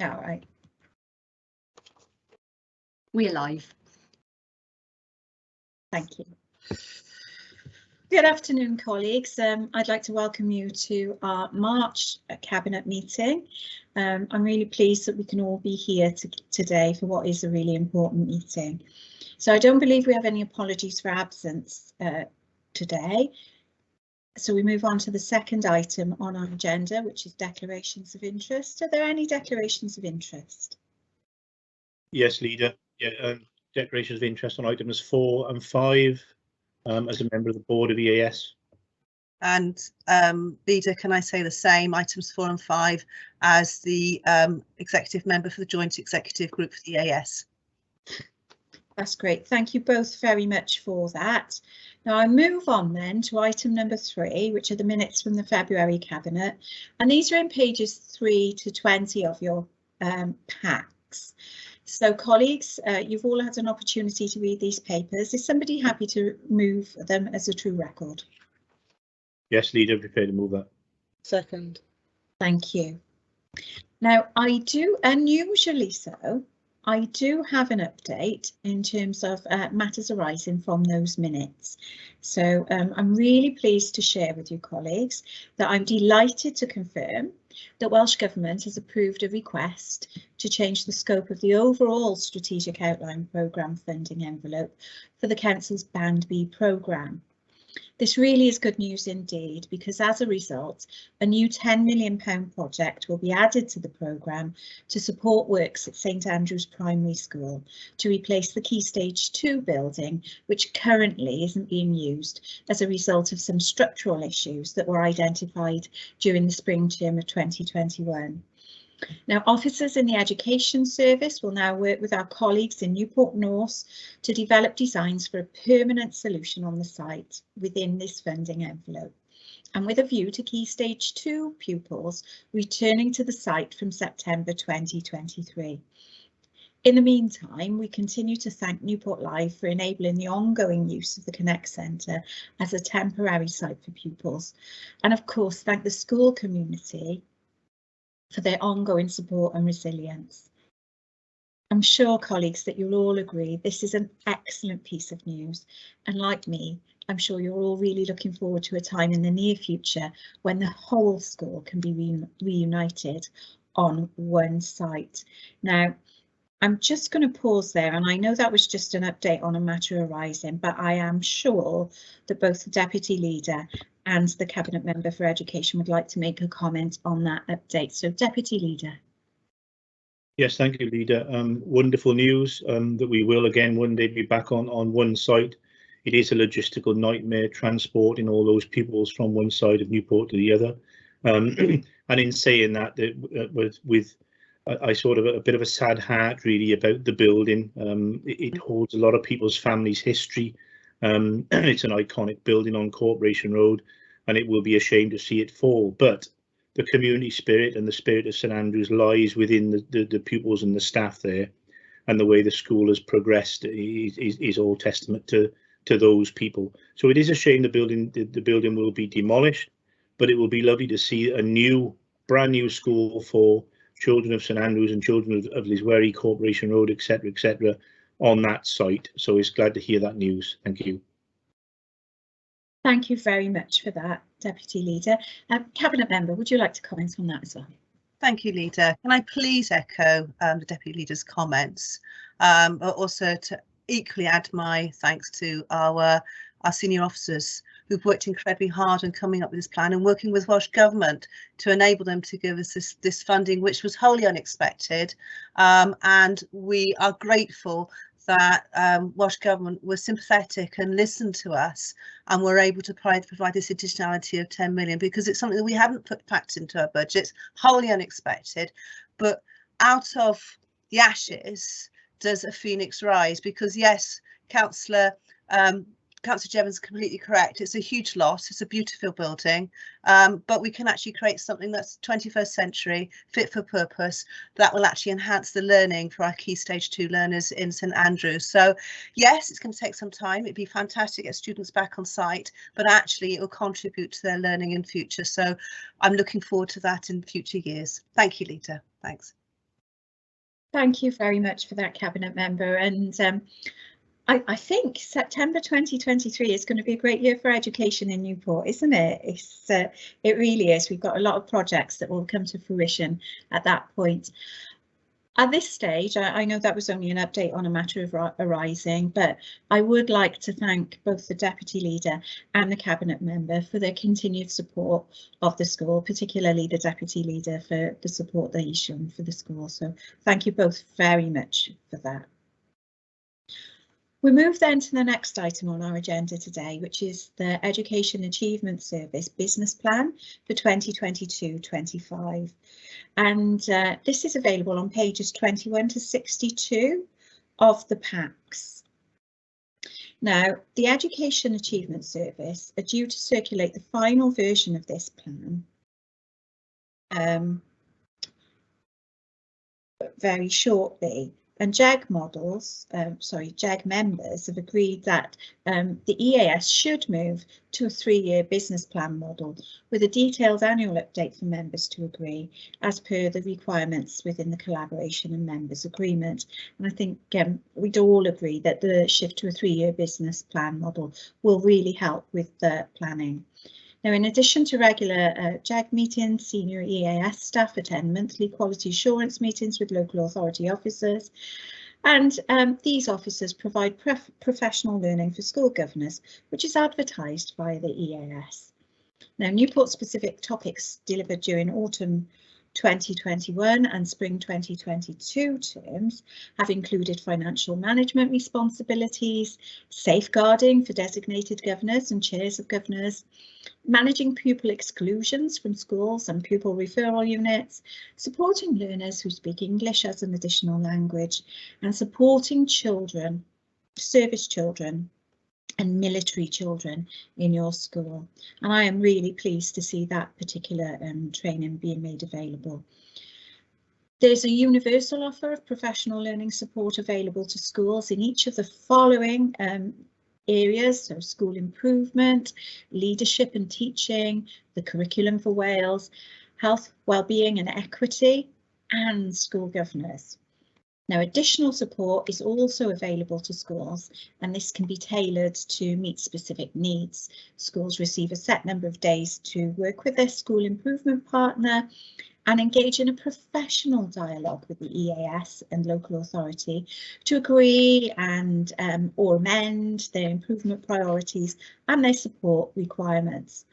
All right. We're live. Thank you. Good afternoon, colleagues. I'd like to welcome you to our March Cabinet meeting. I'm really pleased that we can all be here today for what is a really important meeting. So I don't believe we have any apologies for absence today. So we move on to the second item on our agenda, which is declarations of interest. Are there any declarations of interest? Yes, Leader. Yeah, declarations of interest on items 4 and 5 as a member of the board of EAS. And Leader, can I say the same, items 4 and 5 as the executive member for the joint executive group for the EAS. That's great. Thank you both very much for that. Now I move on then to item number 3, which are the minutes from the February Cabinet. And these are in pages 3 to 20 of your packs. So colleagues, you've all had an opportunity to read these papers. Is somebody happy to move them as a true record? Yes, Leader, prepared to move that. Second. Thank you. Now I do, unusually so, I do have an update in terms of matters arising from those minutes. So I'm really pleased to share with you colleagues that I'm delighted to confirm that Welsh Government has approved a request to change the scope of the overall Strategic Outline Programme funding envelope for the Council's Band B programme. This really is good news indeed, because as a result, a new £10 million project will be added to the programme to support works at St Andrew's Primary School to replace the Key Stage 2 building, which currently isn't being used as a result of some structural issues that were identified during the spring term of 2021. Now, officers in the Education Service will now work with our colleagues in Newport North to develop designs for a permanent solution on the site within this funding envelope, and with a view to Key Stage 2 pupils returning to the site from September 2023. In the meantime, we continue to thank Newport Live for enabling the ongoing use of the Connect Centre as a temporary site for pupils, and of course thank the school community for their ongoing support and resilience. I'm sure, colleagues, that you'll all agree this is an excellent piece of news, and like me, I'm sure you're all really looking forward to a time in the near future when the whole school can be reunited on one site. Now, I'm just going to pause there, and I know that was just an update on a matter arising, but I am sure that both the Deputy Leader and the Cabinet Member for Education would like to make a comment on that update. So, Deputy Leader. Yes, thank you, Leader. Wonderful news that we will again one day be back on one site. It is a logistical nightmare transporting all those pupils from one side of Newport to the other. And in saying that, I sort of a bit of a sad heart really about the building. It holds a lot of people's families' history. It's an iconic building on Corporation Road, and it will be a shame to see it fall. But the community spirit and the spirit of St Andrews lies within the pupils and the staff there, and the way the school has progressed is all testament to those people. So it is a shame the building will be demolished, but it will be lovely to see a brand new school for children of St Andrews and children of Liswerry, Corporation Road, etc., on that site. So it's glad to hear that news. Thank you. Thank you very much for that, Deputy Leader. Cabinet Member, would you like to comment on that as well? Thank you, Leader. Can I please echo the Deputy Leader's comments, but also to equally add my thanks to our senior officers who've worked incredibly hard on coming up with this plan and working with Welsh Government to enable them to give us this funding, which was wholly unexpected. And we are grateful that Welsh Government was sympathetic and listened to us, and were able to provide this additionality of 10 million, because it's something that we hadn't packed into our budgets, wholly unexpected. But out of the ashes does a phoenix rise, because yes, Councillor Jevons is completely correct. It's a huge loss. It's a beautiful building, but we can actually create something that's 21st century, fit for purpose, that will actually enhance the learning for our Key Stage 2 learners in St Andrews. So yes, it's going to take some time. It'd be fantastic to get students back on site, but actually it will contribute to their learning in future. So I'm looking forward to that in future years. Thank you, Leader. Thanks. Thank you very much for that, Cabinet Member. And I think September 2023 is going to be a great year for education in Newport, isn't it? It really is. We've got a lot of projects that will come to fruition at that point. At this stage, I know that was only an update on a matter of arising, but I would like to thank both the Deputy Leader and the Cabinet Member for their continued support of the school, particularly the Deputy Leader for the support that he's shown for the school. So thank you both very much for that. We move then to the next item on our agenda today, which is the Education Achievement Service Business Plan for 2022-25. And this is available on pages 21 to 62 of the packs. Now, the Education Achievement Service are due to circulate the final version of this plan very shortly. And JEG members have agreed that the EAS should move to a 3-year business plan model with a detailed annual update for members to agree as per the requirements within the collaboration and members agreement. And I think we'd all agree that the shift to a 3-year business plan model will really help with the planning. Now, in addition to regular JEG meetings, senior EAS staff attend monthly quality assurance meetings with local authority officers, and these officers provide professional learning for school governors, which is advertised via the EAS. Now, Newport specific topics delivered during autumn 2021 and spring 2022 terms have included financial management responsibilities, safeguarding for designated governors and chairs of governors, managing pupil exclusions from schools and pupil referral units, supporting learners who speak English as an additional language, and supporting children, service children and military children in your school. And I am really pleased to see that particular training being made available. There's a universal offer of professional learning support available to schools in each of the following areas, so school improvement, leadership and teaching, the curriculum for Wales, health, wellbeing and equity, and school governors. Now, additional support is also available to schools, and this can be tailored to meet specific needs. Schools receive a set number of days to work with their school improvement partner and engage in a professional dialogue with the EAS and local authority to agree and or amend their improvement priorities and their support requirements.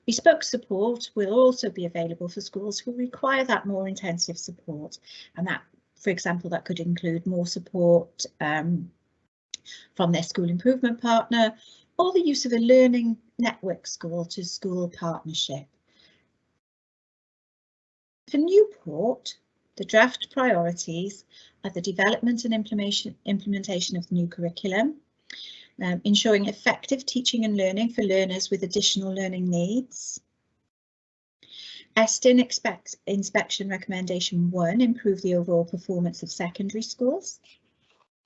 Bespoke support will also be available for schools who require that more intensive support, and that, for example, that could include more support from their school improvement partner or the use of a learning network school to school partnership. For Newport, the draft priorities are the development and implementation of the new curriculum, ensuring effective teaching and learning for learners with additional learning needs. ESTIN inspection recommendation 1, improve the overall performance of secondary schools.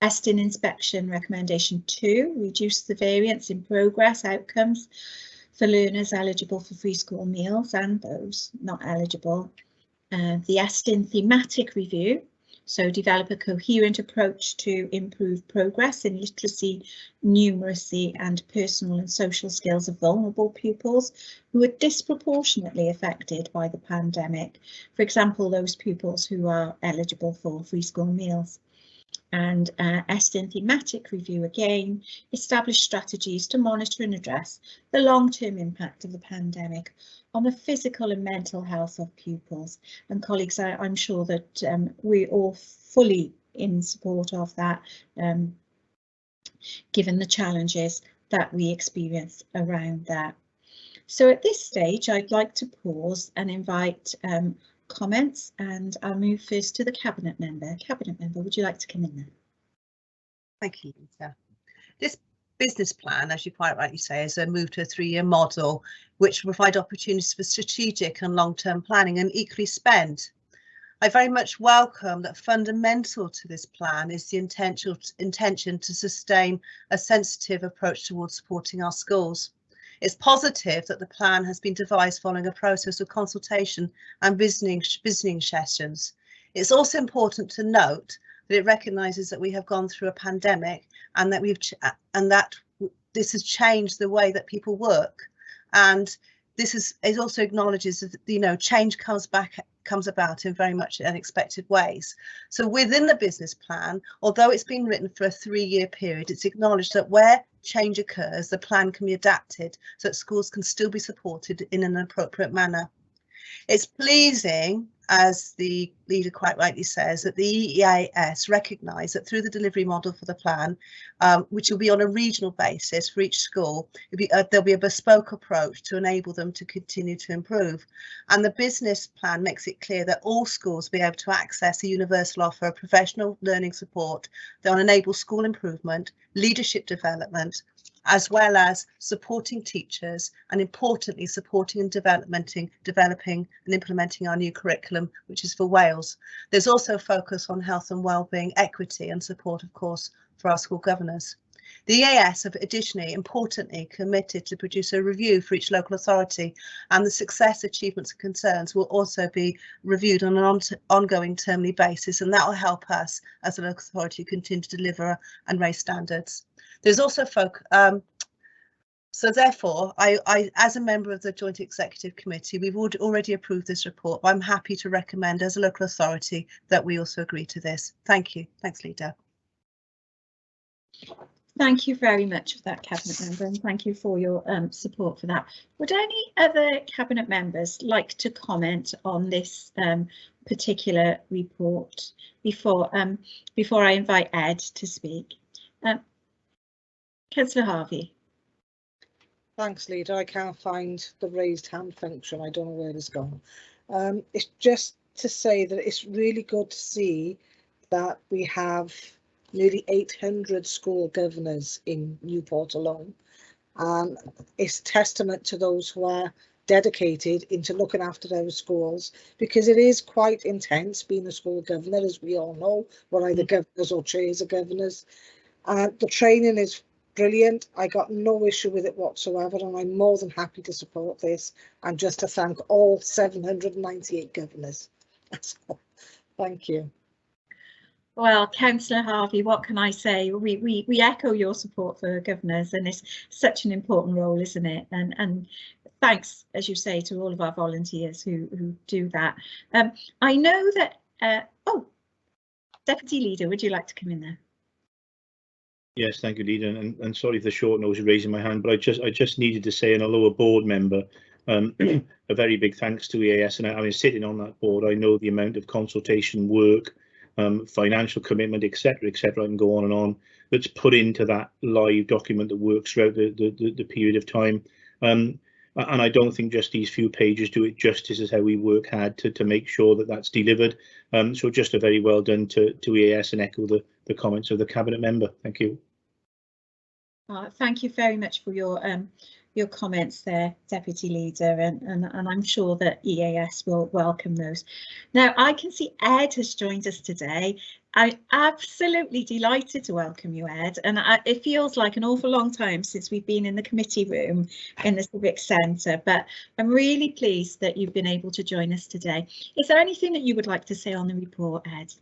ESTIN inspection recommendation 2, reduce the variance in progress outcomes for learners eligible for free school meals and those not eligible. The ESTIN thematic review, so develop a coherent approach to improve progress in literacy, numeracy and personal and social skills of vulnerable pupils who are disproportionately affected by the pandemic. For example, those pupils who are eligible for free school meals. And ESTIN thematic review again, establish strategies to monitor and address the long-term impact of the pandemic on the physical and mental health of pupils. And colleagues, I'm sure that we're all fully in support of that, given the challenges that we experience around that. So at this stage, I'd like to pause and invite comments, and I'll move first to the Cabinet Member. Cabinet Member, would you like to come in there? Thank you, Lisa. This business plan, as you quite rightly say, is a move to a 3-year model, which will provide opportunities for strategic and long-term planning and equally spend. I very much welcome that fundamental to this plan is the intention to sustain a sensitive approach towards supporting our schools. It's positive that the plan has been devised following a process of consultation and visiting sessions. It's also important to note that it recognises that we have gone through a pandemic and that this has changed the way that people work, and it also acknowledges that change comes about in very much unexpected ways. So within the business plan, although it's been written for a 3-year period, it's acknowledged that where change occurs, the plan can be adapted so that schools can still be supported in an appropriate manner. It's pleasing, as the leader quite rightly says, that the EAS recognise that through the delivery model for the plan, which will be on a regional basis for each school, there'll be a bespoke approach to enable them to continue to improve. And the business plan makes it clear that all schools will be able to access a universal offer of professional learning support that will enable school improvement, leadership development, as well as supporting teachers and, importantly, supporting and developing and implementing our new curriculum, which is for Wales. There's also a focus on health and wellbeing, equity and support, of course, for our school governors. The EAS have additionally, importantly, committed to produce a review for each local authority, and the success, achievements and concerns will also be reviewed on an ongoing termly basis, and that will help us as a local authority continue to deliver and raise standards. There's also so therefore, I, as a member of the Joint Executive Committee, we've already approved this report, but I'm happy to recommend as a local authority that we also agree to this. Thank you. Thanks, Leader. Thank you very much for that, Cabinet Member, and thank you for your support for that. Would any other Cabinet Members like to comment on this particular report before I invite Ed to speak? Councillor Harvey. Thanks, Leader. I can't find the raised hand function. I don't know where it's gone. It's just to say that it's really good to see that we have nearly 800 school governors in Newport alone. It's testament to those who are dedicated into looking after their schools, because it is quite intense being a school governor, as we all know. We're either governors or chairs of governors. The training is brilliant. I got no issue with it whatsoever, and I'm more than happy to support this, and just to thank all 798 governors. Thank you. Well, Councillor Harvey, what can I say? We echo your support for governors, and it's such an important role, isn't it? And thanks, as you say, to all of our volunteers who do that. I know that. Oh, Deputy Leader, would you like to come in there? Yes, thank you, Leader, and sorry for the short nose raising my hand, but I just needed to say, and although a board member, a very big thanks to EAS, and I mean, sitting on that board, I know the amount of consultation work, financial commitment, etc., etc. I can go on and on, that's put into that live document that works throughout the period of time. And I don't think just these few pages do it justice as how we work hard to make sure that that's delivered. So just a very well done to EAS, and echo the comments of the Cabinet Member. Thank you. Thank you very much for your comments there, Deputy Leader, and I'm sure that EAS will welcome those. Now, I can see Ed has joined us today. I'm absolutely delighted to welcome you, Ed, and it feels like an awful long time since we've been in the committee room in the Civic Centre, but I'm really pleased that you've been able to join us today. Is there anything that you would like to say on the report, Ed?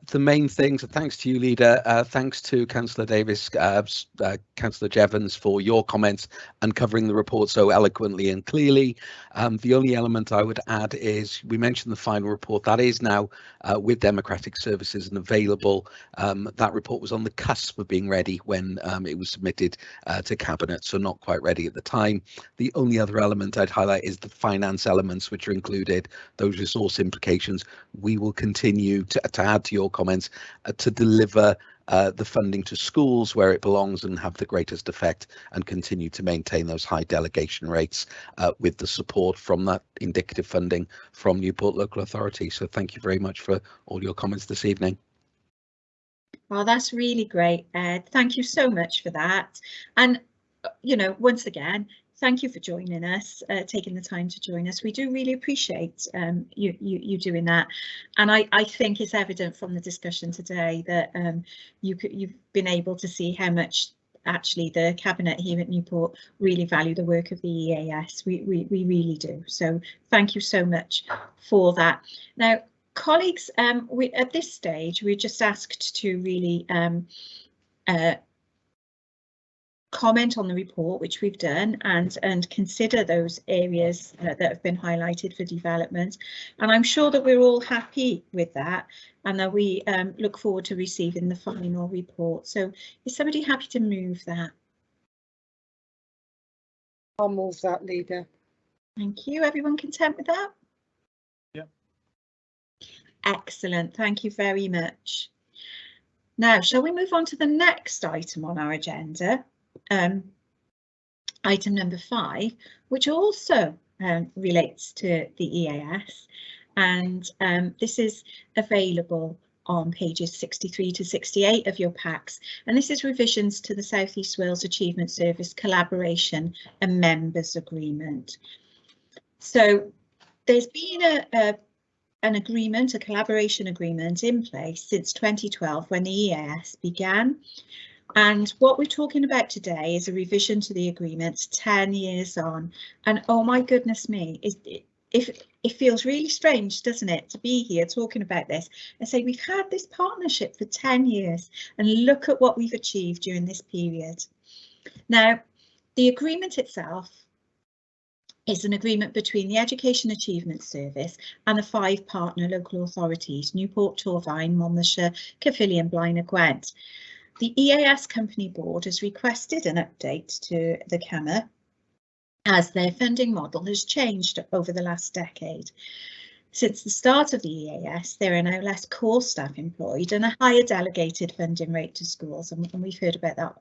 The main things, thanks to you, Leader, thanks to Councillor Davis, Councillor Jevons for your comments and covering the report so eloquently and clearly. The only element I would add is we mentioned the final report that is now with Democratic Services and available. That report was on the cusp of being ready when it was submitted to Cabinet, so not quite ready at the time. The only other element I'd highlight is the finance elements, which are included, those resource implications. We will continue to add to your comments to deliver the funding to schools where it belongs and have the greatest effect, and continue to maintain those high delegation rates with the support from that indicative funding from Newport Local Authority. So thank you very much for all your comments this evening. Well, that's really great, Ed. Thank you so much for that. And, you know, once again, thank you for joining us, taking the time to join us. We do really appreciate you doing that. And I think it's evident from the discussion today that you've been able to see how much actually the Cabinet here at Newport really value the work of the EAS. We really do. So thank you so much for that. Now, colleagues, we at this stage we're just asked to really comment on the report, which we've done, and consider those areas that have been highlighted for development. And I'm sure that we're all happy with that, and that we look forward to receiving the final report. So is somebody happy to move that? I'll move that, Leader. Thank you. Everyone content with that? Yeah. Excellent. Thank you very much. Now, shall we move on to the next item on our agenda? Item number 5, which also relates to the EAS, and this is available on pages 63 to 68 of your packs, and this is revisions to the South East Wales Achievement Service Collaboration and Members Agreement. So there's been an agreement, a collaboration agreement in place since 2012 when the EAS began. And what we're talking about today is a revision to the agreement 10 years on. And oh my goodness me, it feels really strange, doesn't it, to be here talking about this and say we've had this partnership for 10 years and look at what we've achieved during this period. Now, the agreement itself is an agreement between the Education Achievement Service and the 5 partner local authorities, Newport, Torfaen, Monmouthshire, Caerphilly and Blaenau Gwent. The EAS Company Board has requested an update to the CAMA as their funding model has changed over the last decade. Since the start of the EAS, there are now less core staff employed and a higher delegated funding rate to schools, and we've heard about that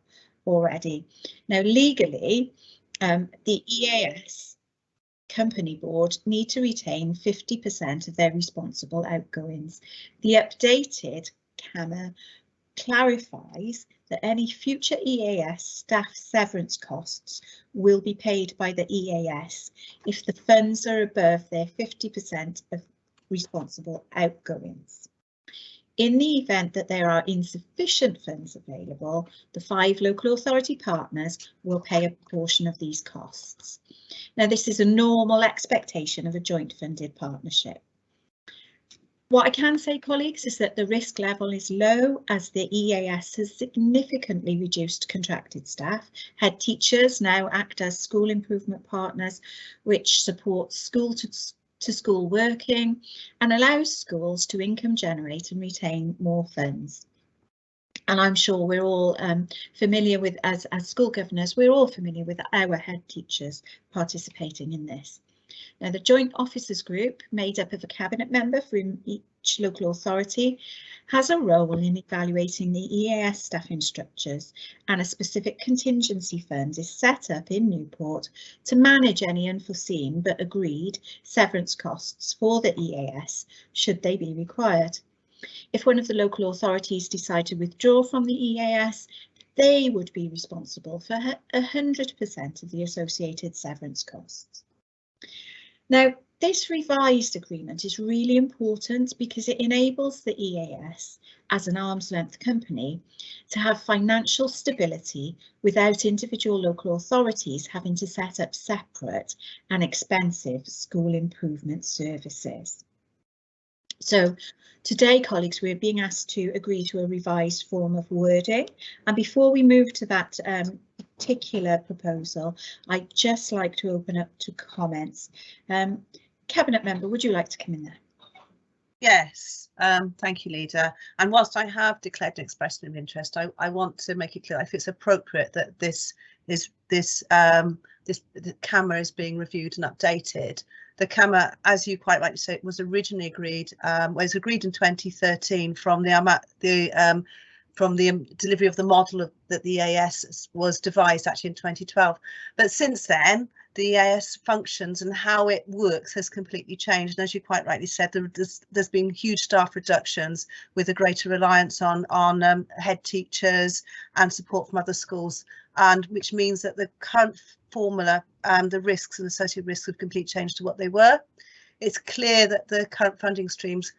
already. Now, legally, the EAS Company Board need to retain 50% of their responsible outgoings. The updated CAMA clarifies that any future EAS staff severance costs will be paid by the EAS if the funds are above their 50% of responsible outgoings. In the event that there are insufficient funds available, the 5 local authority partners will pay a portion of these costs. Now, this is a normal expectation of a joint funded partnership. What I can say, colleagues, is that the risk level is low as the EAS has significantly reduced contracted staff. Head teachers now act as school improvement partners, which supports school to school working and allows schools to income generate and retain more funds. And I'm sure we're all familiar with, as school governors, we're all familiar with our head teachers participating in this. Now, the Joint Officers Group, made up of a cabinet member from each local authority, has a role in evaluating the EAS staffing structures, and a specific contingency fund is set up in Newport to manage any unforeseen but agreed severance costs for the EAS should they be required. If one of the local authorities decide to withdraw from the EAS, they would be responsible for 100% of the associated severance costs. Now, this revised agreement is really important because it enables the EAS as an arm's length company to have financial stability without individual local authorities having to set up separate and expensive school improvement services. So today, colleagues, we're being asked to agree to a revised form of wording, and before we move to that particular proposal, I'd just like to open up to comments. Cabinet member, would you like to come in there? Yes, thank you, Leader. And whilst I have declared an expression of interest, I want to make it clear if it's appropriate that the CAMA is being reviewed and updated. The CAMA, as you quite rightly say, was originally agreed, was agreed in 2013 from the delivery of the model that the EAS was devised actually in 2012. But since then, the EAS functions and how it works has completely changed. And as you quite rightly said, there's been huge staff reductions with a greater reliance on head teachers and support from other schools, and which means that the current formula and the risks and associated risks have completely changed to what they were. It's clear that the current funding streams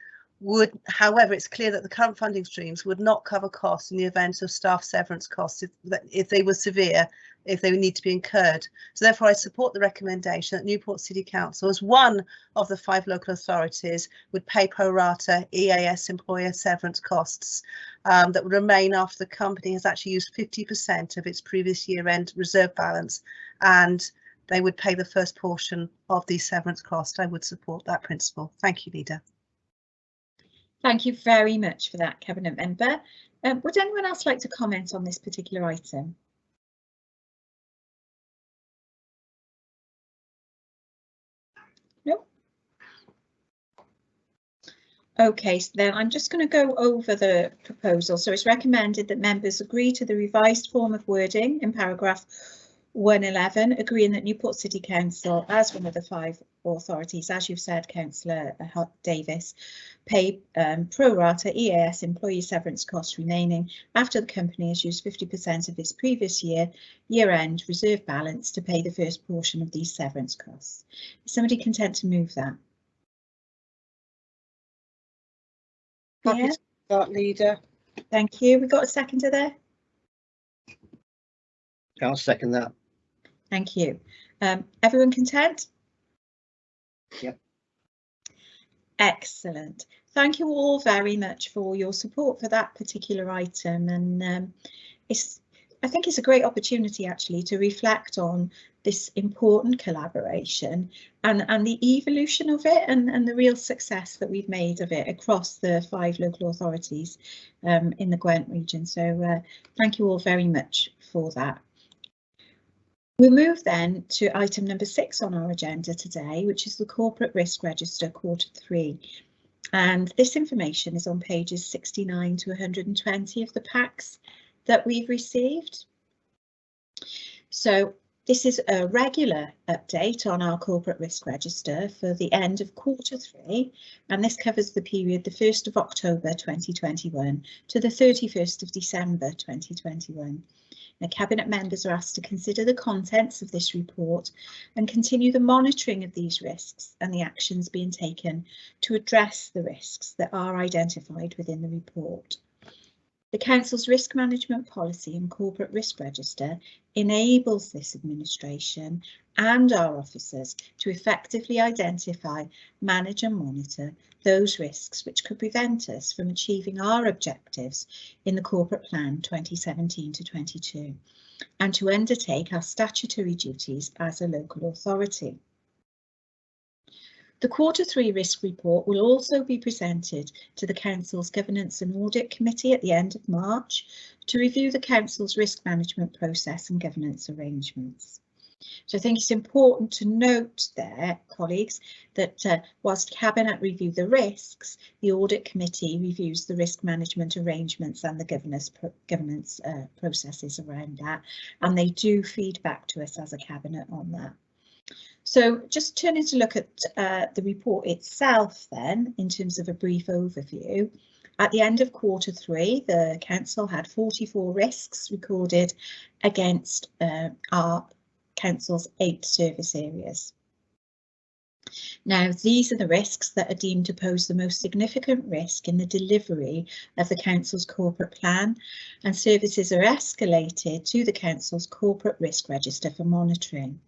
However, it's clear that the current funding streams would not cover costs in the event of staff severance costs if they were severe, if they would need to be incurred. So therefore, I support the recommendation that Newport City Council, as one of the 5 local authorities, would pay pro rata EAS employer severance costs that would remain after the company has actually used 50% of its previous year-end reserve balance, and they would pay the first portion of the severance cost. I would support that principle. Thank you, Leader. Thank you very much for that, Cabinet Member. Would anyone else like to comment on this particular item? No? OK, so then I'm just going to go over the proposal. So it's recommended that members agree to the revised form of wording in paragraph 111, agreeing that Newport City Council, as one of the 5 authorities, as you've said, Councillor Davis, pay pro rata EAS employee severance costs remaining after the company has used 50% of its previous year-end reserve balance to pay the first portion of these severance costs. Is somebody content to move that? Happy to start, Leader. Thank you. We got a seconder there? I'll second that. Thank you. Everyone content? Yep. Excellent. Thank you all very much for your support for that particular item, and I think it's a great opportunity actually to reflect on this important collaboration and the evolution of it and the real success that we've made of it across the 5 local authorities in the Gwent region. So thank you all very much for that. We'll move then to item number 6 on our agenda today, which is the Corporate Risk Register Quarter 3. And this information is on pages 69 to 120 of the packs that we've received. So this is a regular update on our Corporate Risk Register for the end of Quarter 3, and this covers the period the 1st of October 2021 to the 31st of December 2021. Now, Cabinet members are asked to consider the contents of this report and continue the monitoring of these risks and the actions being taken to address the risks that are identified within the report. The Council's risk management policy and corporate risk register enables this administration and our officers to effectively identify, manage and monitor those risks which could prevent us from achieving our objectives in the Corporate Plan 2017 to 22 and to undertake our statutory duties as a local authority. The Quarter 3 risk report will also be presented to the Council's Governance and Audit Committee at the end of March to review the Council's risk management process and governance arrangements. So I think it's important to note there, colleagues, that whilst Cabinet review the risks, the Audit Committee reviews the risk management arrangements and the governance processes around that, and they do feed back to us as a Cabinet on that. So just turning to look at the report itself then, in terms of a brief overview. At the end of Quarter 3, the Council had 44 risks recorded against our Council's 8 service areas. Now, these are the risks that are deemed to pose the most significant risk in the delivery of the Council's corporate plan, and services are escalated to the Council's corporate risk register for monitoring.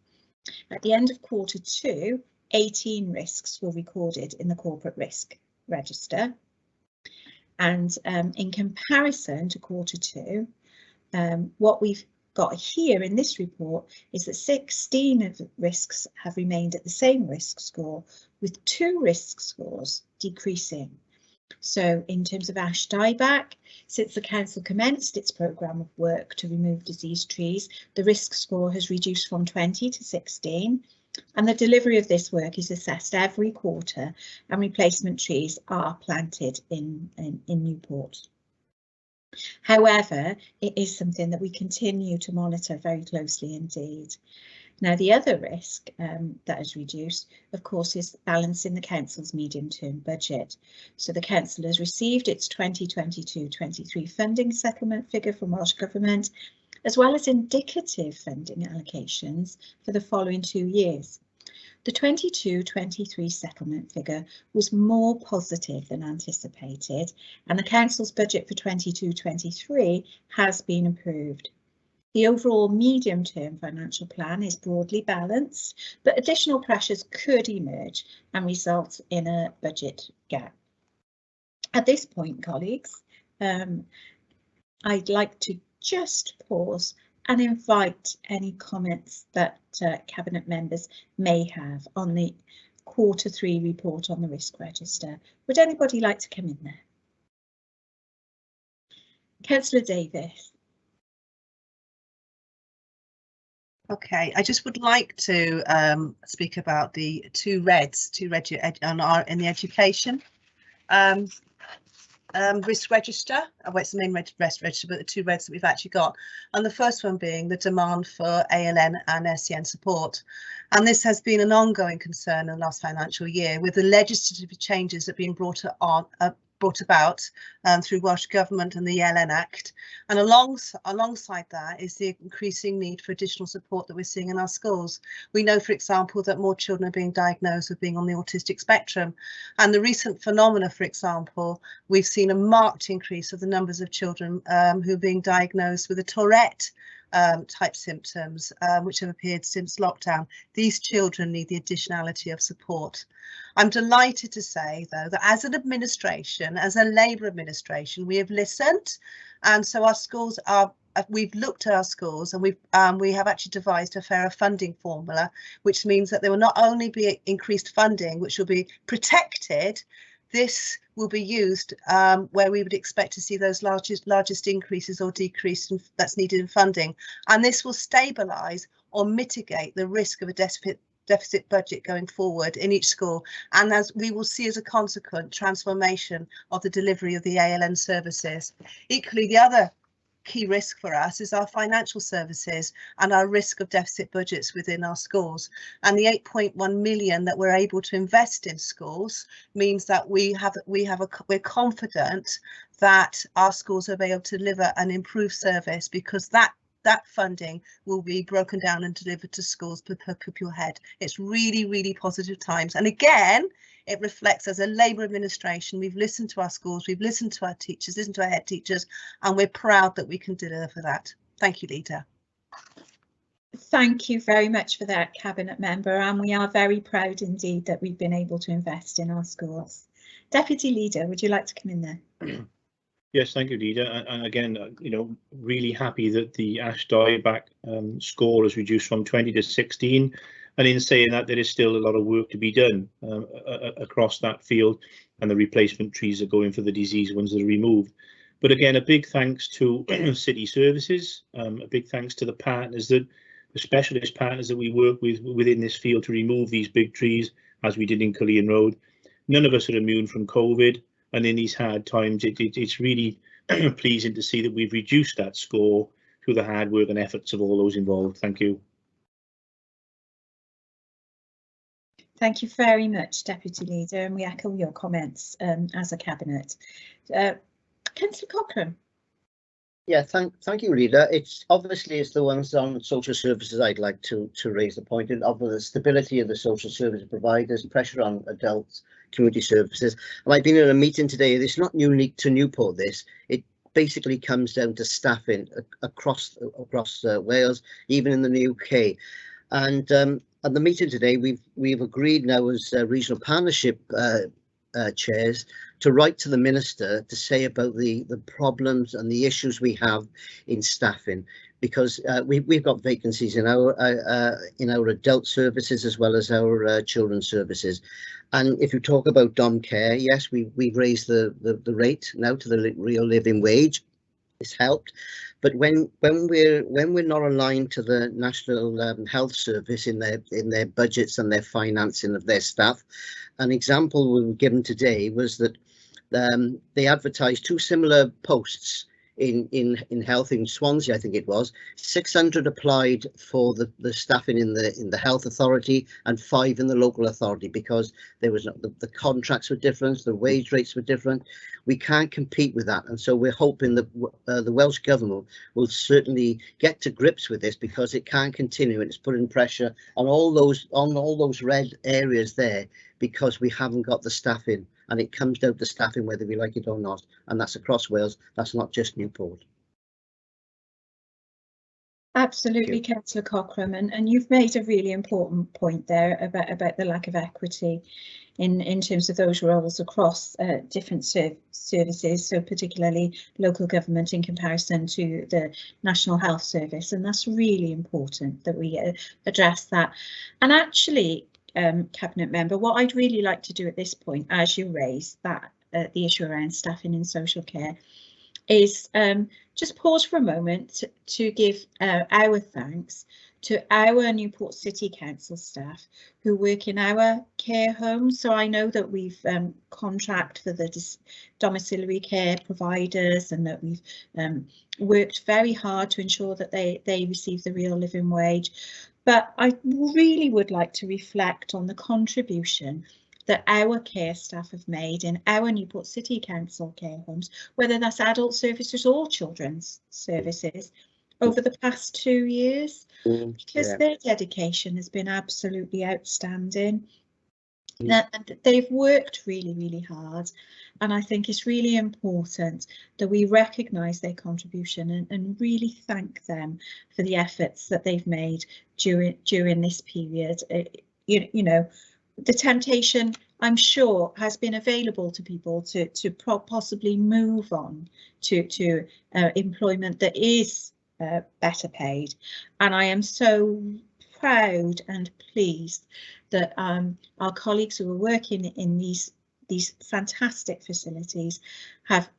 At the end of Quarter 2, 18 risks were recorded in the corporate risk register. And in comparison to Quarter 2, what we've got here in this report is that 16 of the risks have remained at the same risk score, with 2 risk scores decreasing. So in terms of ash dieback, since the Council commenced its programme of work to remove diseased trees, the risk score has reduced from 20 to 16, and the delivery of this work is assessed every quarter, and replacement trees are planted in Newport. However, it is something that we continue to monitor very closely indeed. Now, the other risk that has reduced, of course, is balancing the Council's medium-term budget. So the Council has received its 2022-23 funding settlement figure from Welsh Government, as well as indicative funding allocations for the following 2 years. The 22-23 settlement figure was more positive than anticipated, and the Council's budget for 22-23 has been approved. The overall medium-term financial plan is broadly balanced, but additional pressures could emerge and result in a budget gap. At this point, colleagues, I'd like to just pause and invite any comments that Cabinet members may have on the Q3 report on the risk register. Would anybody like to come in there? Councillor Davis. Okay, I just would like to speak about the two reds in the education risk register. Well, it's the main risk register, but the two reds that we've actually got. And the first one being the demand for Aln and Sen support. And this has been an ongoing concern in the last financial year, with the legislative changes that have been brought about through Welsh Government and the Aln Act. And alongside that is the increasing need for additional support that we're seeing in our schools. We know, for example, that more children are being diagnosed with being on the autistic spectrum. And the recent phenomena, for example, we've seen a marked increase of the numbers of children who are being diagnosed with a Tourette type symptoms, which have appeared since lockdown. These children need the additionality of support. I'm delighted to say, though, that as an administration, as a Labour administration, we have listened, and so our schools are. We've looked at our schools, and we have actually devised a fairer funding formula, which means that there will not only be increased funding, which will be protected. This will be used where we would expect to see those largest increases or decreases that's needed in funding, and this will stabilise or mitigate the risk of a deficit budget going forward in each school, and as we will see as a consequent transformation of the delivery of the ALN services. Equally, the other key risk for us is our financial services and our risk of deficit budgets within our schools, and the 8.1 million that we're able to invest in schools means that we're confident that our schools will be able to deliver an improved service, because that funding will be broken down and delivered to schools per pupil head. It's really, really positive times, and again, it reflects, as a Labour administration, we've listened to our schools, we've listened to our teachers, listened to our head teachers, and we're proud that we can deliver that. Thank you, Leader. Thank you very much for that, Cabinet Member, and we are very proud indeed that we've been able to invest in our schools. Deputy Leader, would you like to come in there? Yes, thank you, Leader. And again, really happy that the Ash dieback score is reduced from 20 to 16. And in saying that, there is still a lot of work to be done across that field, and the replacement trees are going for the diseased ones that are removed. But again, a big thanks to city services, a big thanks to the partners, the specialist partners that we work with within this field to remove these big trees, as we did in Cullion Road. None of us are immune from COVID, and in these hard times, it's really pleasing to see that we've reduced that score through the hard work and efforts of all those involved. Thank you. Thank you very much, Deputy Leader, and we echo your comments as a Cabinet. Councillor Cochrane. Yeah, thank you, Leader. It's the ones on social services I'd like to raise the point of the stability of the social service providers, pressure on adults, community services. And I've been in a meeting today. It's not unique to Newport. It basically comes down to staffing across Wales, even in the UK. And at the meeting today, we've agreed now as regional partnership chairs to write to the Minister to say about the problems and the issues we have in staffing, because we've got vacancies in our adult services as well as our children's services. And if you talk about dom care, yes, we've raised the rate now to the real living wage. It's helped, but when we're not aligned to the National Health Service in their budgets and their financing of their staff, an example we were given today was that they advertised two similar posts in health in Swansea, I think it was. 600 applied for the staffing in the health authority and 5 in the local authority, because there was the contracts were different, the wage rates were different. We can't compete with that, and so we're hoping that the Welsh Government will certainly get to grips with this, because it can't continue, and it's putting pressure on all those red areas there, because we haven't got the staffing, and it comes down to staffing whether we like it or not, and that's across Wales. That's not just Newport. Absolutely, Councillor Cochrane, and you've made a really important point there about the lack of equity in terms of those roles across different services, so particularly local government in comparison to the National Health Service, and that's really important that we address that. And actually, Cabinet Member, what I'd really like to do at this point, as you raise that the issue around staffing in social care, is just pause for a moment to give our thanks to our Newport City Council staff who work in our care homes. So I know that we've contracted for the domiciliary care providers, and that we've worked very hard to ensure that they receive the real living wage. But I really would like to reflect on the contribution that our care staff have made in our Newport City Council care homes, whether that's adult services or children's services, over the past 2 years, because their dedication has been absolutely outstanding. They've worked really, really hard, and I think it's really important that we recognise their contribution and really thank them for the efforts that they've made during this period. You know, the temptation, I'm sure, has been available to people to possibly move on to employment that is better paid, and I am so proud and pleased that our colleagues who are working in these fantastic facilities have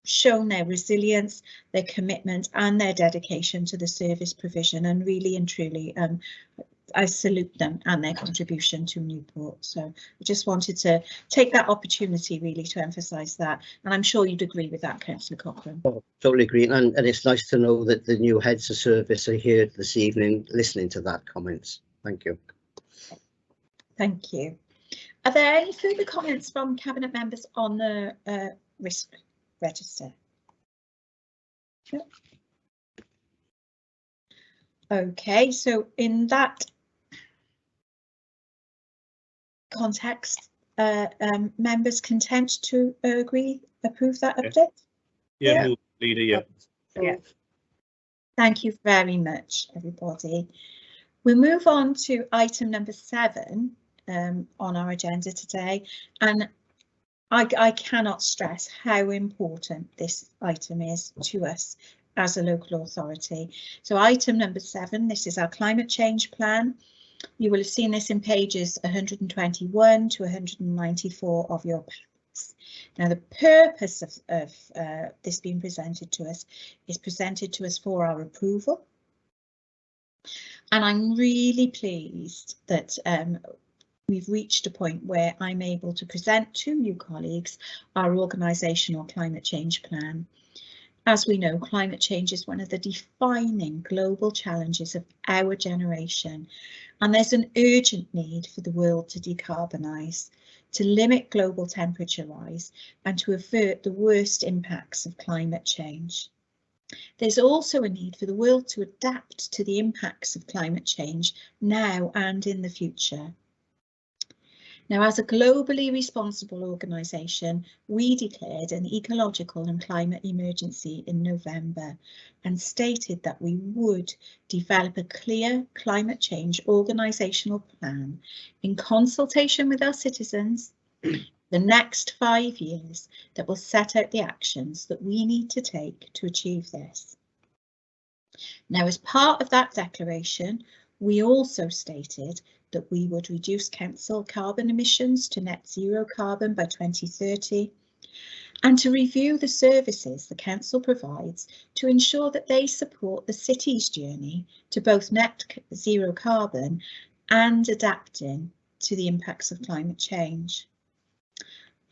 shown their resilience, their commitment and their dedication to the service provision, and really and truly I salute them and their contribution to Newport. So I just wanted to take that opportunity really to emphasise that, and I'm sure you'd agree with that, Councillor Cochrane. Oh, totally agree, and it's nice to know that the new heads of service are here this evening listening to that comments. Thank you. Thank you. Are there any further comments from Cabinet members on the risk register? Yep. Okay, so in that context, members content to approve that update? Yeah, move, Leader, Yeah. Thank you very much, everybody. We'll move on to item number 7 on our agenda today, and I cannot stress how important this item is to us as a local authority. So item number 7, this is our climate change plan. You will have seen this in pages 121 to 194 of your packs. Now, the purpose of this being presented to us is presented to us for our approval. And I'm really pleased that we've reached a point where I'm able to present to you colleagues our organisational climate change plan. As we know, climate change is one of the defining global challenges of our generation, and there's an urgent need for the world to decarbonise, to limit global temperature rise and to avert the worst impacts of climate change. There's also a need for the world to adapt to the impacts of climate change now and in the future. Now, as a globally responsible organisation, we declared an ecological and climate emergency in November and stated that we would develop a clear climate change organisational plan in consultation with our citizens the next 5 years that will set out the actions that we need to take to achieve this. Now, as part of that declaration, we also stated that we would reduce council carbon emissions to net zero carbon by 2030 and to review the services the council provides to ensure that they support the city's journey to both net zero carbon and adapting to the impacts of climate change.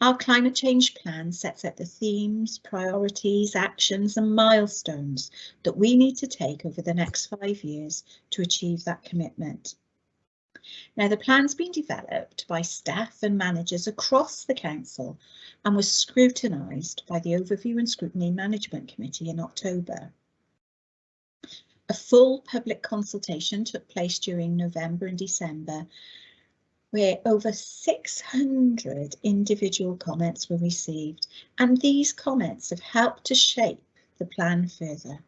Our climate change plan sets out the themes, priorities, actions and milestones that we need to take over the next 5 years to achieve that commitment. Now, the plan's been developed by staff and managers across the council and was scrutinised by the Overview and Scrutiny Management Committee in October. A full public consultation took place during November and December, where over 600 individual comments were received, and these comments have helped to shape the plan further.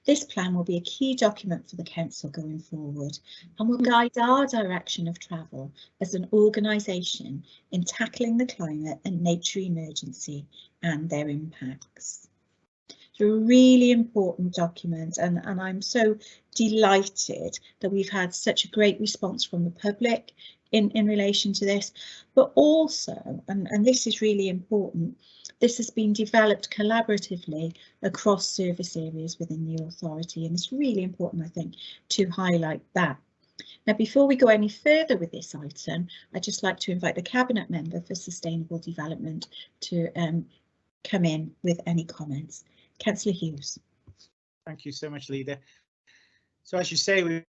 This plan will be a key document for the council going forward and will guide our direction of travel as an organisation in tackling the climate and nature emergency and their impacts. It's a really important document, and I'm so delighted that we've had such a great response from the public in relation to this, but also, and this is really important, this has been developed collaboratively across service areas within the authority, and it's really important, I think, to highlight that. Now, before we go any further with this item, I'd just like to invite the Cabinet Member for Sustainable Development to come in with any comments. Councillor Hughes. Thank you so much, Leader. So as you say, we've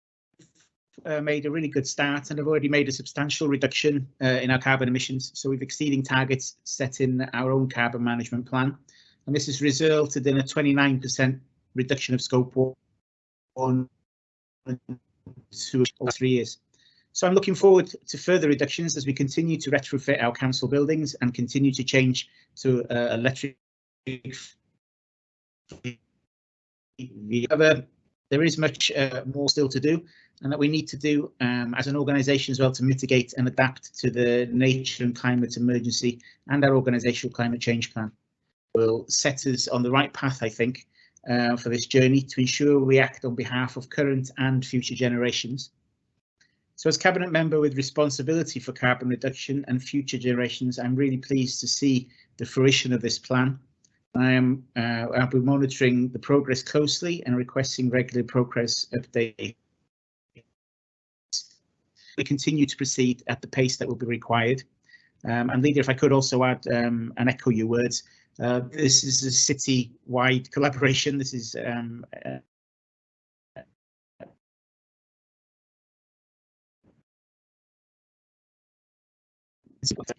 made a really good start and have already made a substantial reduction in our carbon emissions. So we've exceeding targets set in our own carbon management plan, and this has resulted in a 29% reduction of scope 1 to 3 years. So I'm looking forward to further reductions as we continue to retrofit our council buildings and continue to change to electric. However, there is much more still to do, and that we need to do as an organisation as well to mitigate and adapt to the nature and climate emergency, and our organisational climate change plan will set us on the right path, I think, for this journey to ensure we act on behalf of current and future generations. So as Cabinet Member with responsibility for carbon reduction and future generations, I'm really pleased to see the fruition of this plan. I'll be monitoring the progress closely and requesting regular progress updates. We continue to proceed at the pace that will be required. And Leader, if I could also add and echo your words, this is a city-wide collaboration. This is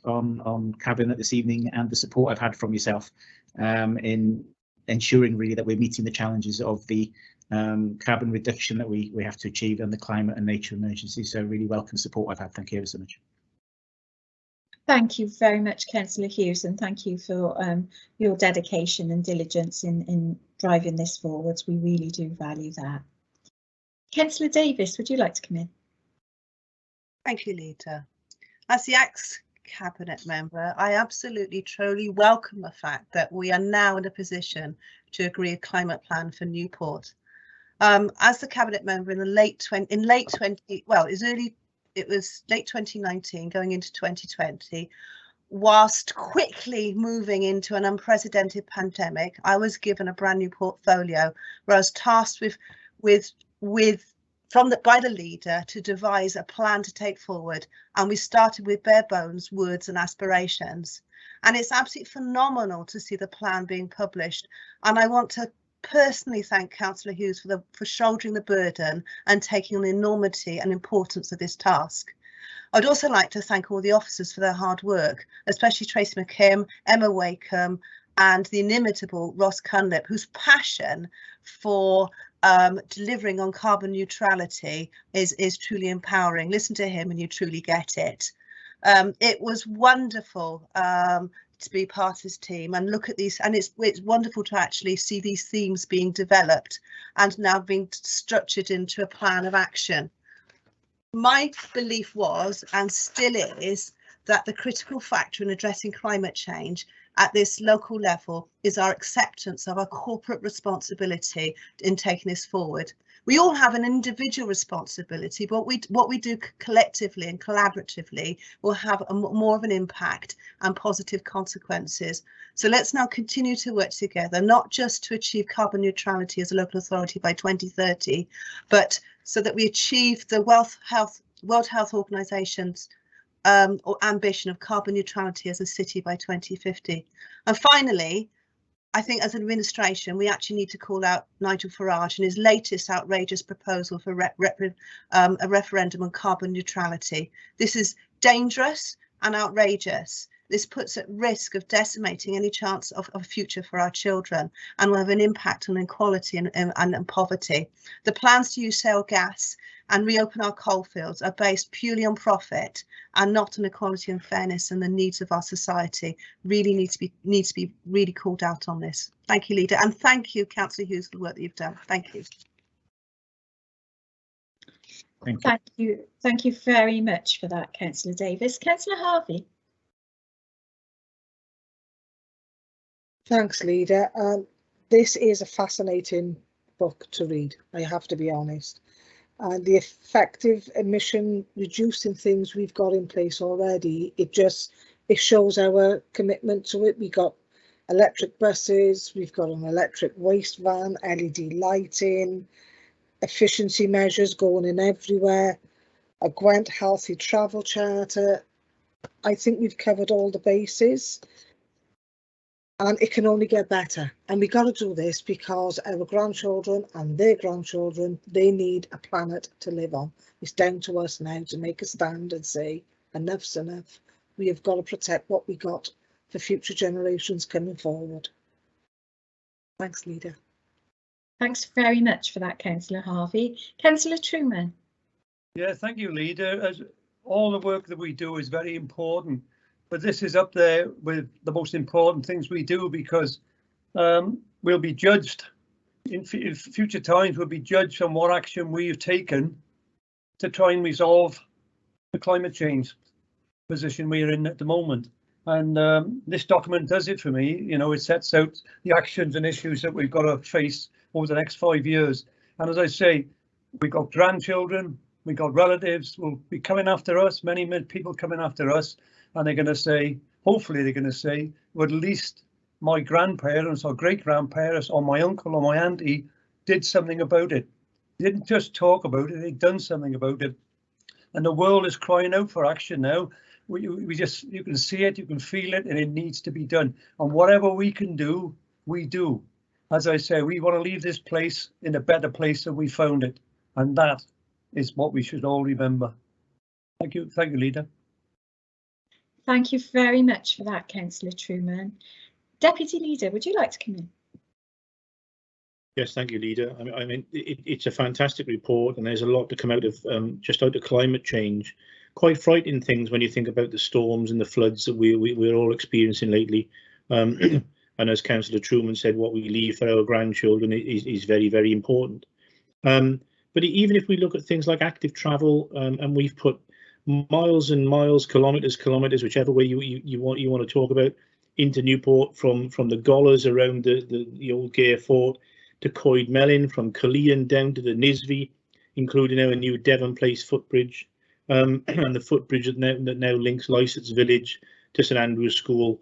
on Cabinet this evening, and the support I've had from yourself in ensuring really that we're meeting the challenges of the carbon reduction that we have to achieve and the climate and nature emergency. So really welcome support I've had. Thank you ever so much. Thank you very much, Councillor Hughes, and thank you for your dedication and diligence in driving this forwards. We really do value that. Councillor Davis, would you like to come in? Thank you, Leader. As the ex-Cabinet Member, I absolutely truly welcome the fact that we are now in a position to agree a climate plan for Newport. As the Cabinet Member in the late 2019 going into 2020, whilst quickly moving into an unprecedented pandemic, I was given a brand new portfolio where I was tasked by the leader to devise a plan to take forward, and we started with bare bones words and aspirations, and it's absolutely phenomenal to see the plan being published. And I want to personally thank Councillor Hughes for shouldering the burden and taking on the enormity and importance of this task. I'd also like to thank all the officers for their hard work, especially Tracy McKim, Emma Wakeham and the inimitable Ross Cunliffe, whose passion for delivering on carbon neutrality is truly empowering. Listen to him and you truly get it. It was wonderful to be part of this team and look at these, and it's wonderful to actually see these themes being developed and now being structured into a plan of action. My belief was, and still is, that the critical factor in addressing climate change at this local level is our acceptance of our corporate responsibility in taking this forward. We all have an individual responsibility, but what we do collectively and collaboratively will have more of an impact and positive consequences. So let's now continue to work together, not just to achieve carbon neutrality as a local authority by 2030, but so that we achieve the World Health Organization's or ambition of carbon neutrality as a city by 2050. And finally, I think as an administration, we actually need to call out Nigel Farage and his latest outrageous proposal for a referendum on carbon neutrality. This is dangerous and outrageous. This puts at risk of decimating any chance of a future for our children and will have an impact on inequality and poverty. The plans to use shale gas and reopen our coalfields are based purely on profit and not on equality and fairness, and the needs of our society really needs to be really called out on this. Thank you, Leader, and thank you, Councillor Hughes, for the work that you've done. Thank you. Thank you very much for that, Councillor Davis. Councillor Harvey. Thanks, Leader. This is a fascinating book to read, I have to be honest. And the effective emission reducing things we've got in place already, it shows our commitment to it. We got electric buses, we've got an electric waste van, LED lighting, efficiency measures going in everywhere, a Gwent healthy travel charter. I think we've covered all the bases. And it can only get better. And we got to do this because our grandchildren and their grandchildren, they need a planet to live on. It's down to us now to make a stand and say, enough's enough. We have got to protect what we got for future generations coming forward. Thanks, Leader. Thanks very much for that, Councillor Harvey. Councillor Truman. Yeah, thank you, Leader. As all the work that we do is very important. But this is up there with the most important things we do, because we'll be judged in future times. We'll be judged on what action we've taken to try and resolve the climate change position we're in at the moment. And this document does it for me. You know, it sets out the actions and issues that we've got to face over the next 5 years. And as I say, we've got grandchildren, we've got relatives will be coming after us, many people coming after us. And they're going to say, hopefully they're going to say, well, at least my grandparents or great grandparents or my uncle or my auntie did something about it. They didn't just talk about it, they've done something about it. And the world is crying out for action now. You can see it, you can feel it, and it needs to be done. And whatever we can do, we do. As I say, we want to leave this place in a better place than we found it. And that is what we should all remember. Thank you, Leader. Thank you very much for that, Councillor Truman. Deputy Leader, would you like to come in? Yes, thank you, Leader. I mean, it's a fantastic report, and there's a lot to come out of just out of climate change. Quite frightening things when you think about the storms and the floods that we're all experiencing lately. And as Councillor Truman said, what we leave for our grandchildren is very, very important. But even if we look at things like active travel, and we've put miles and miles, kilometres, whichever way you want to talk about, into Newport from the Gollers around the old Gare Fort to Coed Melin, from Cullean down to the Nisvy, including our new Devon Place footbridge, and the footbridge that now links Lysets Village to St Andrew's School,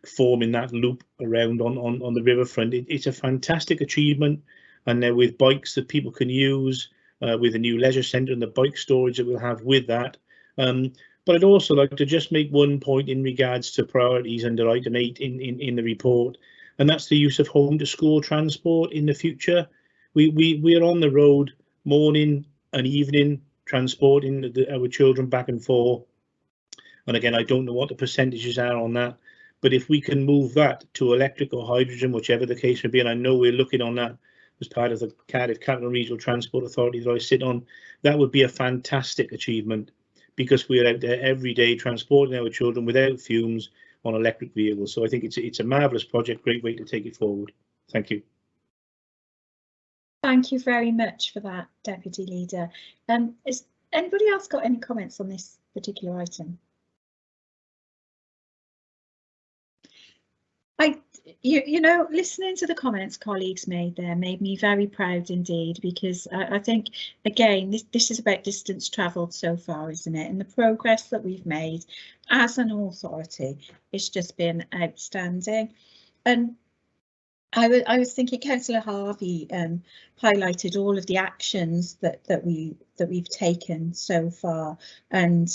forming that loop around on the riverfront. It's a fantastic achievement, and now with bikes that people can use, with a new leisure centre and the bike storage that we'll have with that. But I'd also like to just make one point in regards to priorities under item 8 in the report, and that's the use of home to school transport in the future. We're on the road morning and evening transporting our children back and forth. And again, I don't know what the percentages are on that, but if we can move that to electric or hydrogen, whichever the case may be, and I know we're looking on that as part of the Cardiff Capital Regional Transport Authority that I sit on, that would be a fantastic achievement, because we're out there every day transporting our children without fumes on electric vehicles. So I think it's a marvellous project, great way to take it forward. Thank you. Thank you very much for that, Deputy Leader. Has anybody else got any comments on this particular item? You know, listening to the comments colleagues made there made me very proud indeed, because I think, again, this is about distance travelled so far, isn't it? And the progress that we've made as an authority, it's just been outstanding. And I was thinking Councillor Harvey highlighted all of the actions that we've taken so far, and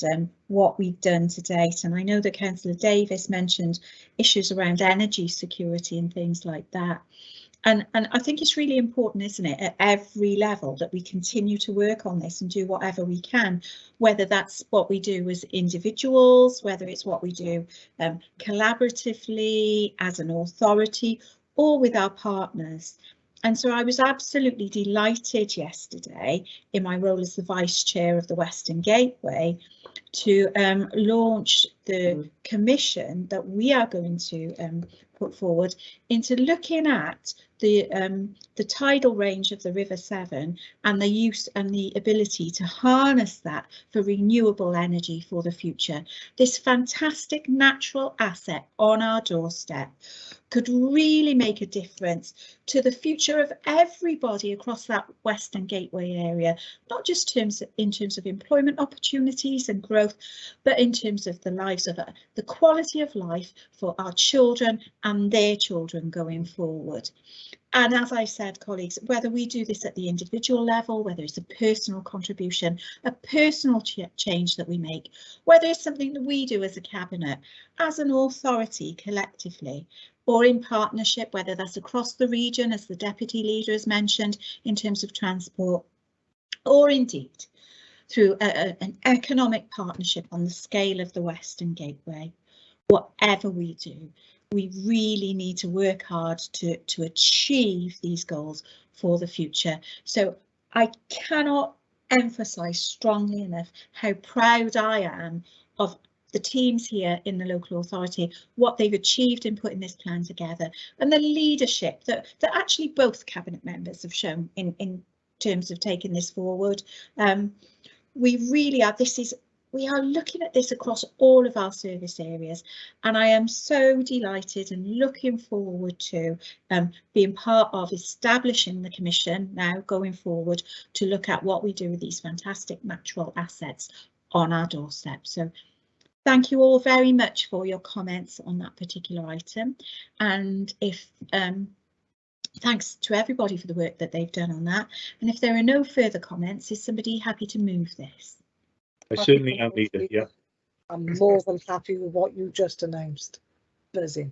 what we've done to date. And I know that Councillor Davis mentioned issues around energy security and things like that. And I think it's really important, isn't it, at every level that we continue to work on this and do whatever we can, whether that's what we do as individuals, whether it's what we do collaboratively as an authority, or with our partners. And so I was absolutely delighted yesterday in my role as the Vice Chair of the Western Gateway to launch the commission that we are going to put forward into looking at the tidal range of the River Severn and the use and the ability to harness that for renewable energy for the future. This fantastic natural asset on our doorstep could really make a difference to the future of everybody across that Western Gateway area, not just in terms of employment opportunities and growth, but in terms of the lives of the quality of life for our children and their children going forward. And as I said, colleagues, whether we do this at the individual level, whether it's a personal contribution, a personal change that we make, whether it's something that we do as a cabinet, as an authority collectively, or in partnership, whether that's across the region, as the deputy leader has mentioned, in terms of transport, or indeed through an economic partnership on the scale of the Western Gateway. Whatever we do, we really need to work hard to achieve these goals for the future. So I cannot emphasise strongly enough how proud I am of the teams here in the local authority, what they've achieved in putting this plan together, and the leadership that actually both cabinet members have shown in terms of taking this forward. We really are, we are looking at this across all of our service areas, and I am so delighted and looking forward to being part of establishing the commission now going forward to look at what we do with these fantastic natural assets on our doorstep. So thank you all very much for your comments on that particular item, and if thanks to everybody for the work that they've done on that. And if there are no further comments, is somebody happy to move this? I certainly am, Leader. Yeah. I'm more than happy with what you just announced. Busy.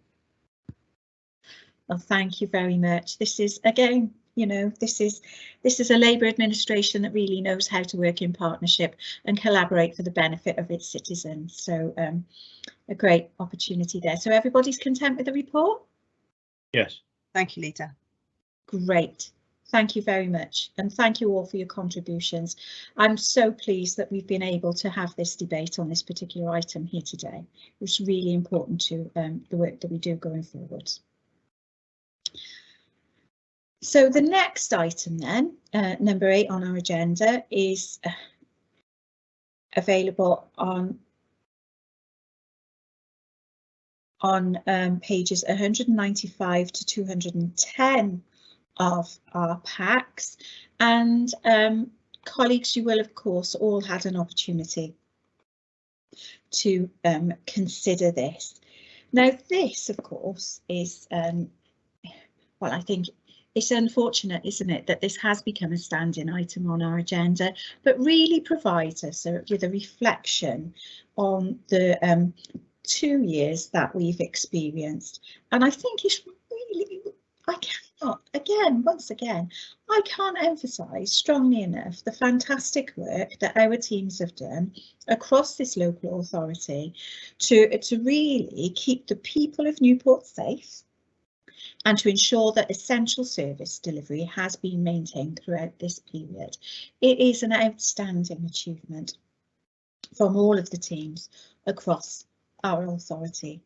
Well, thank you very much. This is, again, you know, this is a Labour administration that really knows how to work in partnership and collaborate for the benefit of its citizens. So a great opportunity there. So everybody's content with the report? Yes. Thank you, Leader. Great. Thank you very much, and thank you all for your contributions. I'm so pleased that we've been able to have this debate on this particular item here today. It's really important to the work that we do going forward. So the next item then, number 8 on our agenda, is available on pages 195 to 210 of our packs, and colleagues, you will of course all had an opportunity to consider this. Now this of course is well, I think it's unfortunate, isn't it, that this has become a standing item on our agenda, but really provides us with a reflection on the 2 years that we've experienced. And I think it's really, once again, I can't emphasise strongly enough the fantastic work that our teams have done across this local authority to really keep the people of Newport safe and to ensure that essential service delivery has been maintained throughout this period. It is an outstanding achievement from all of the teams across our authority.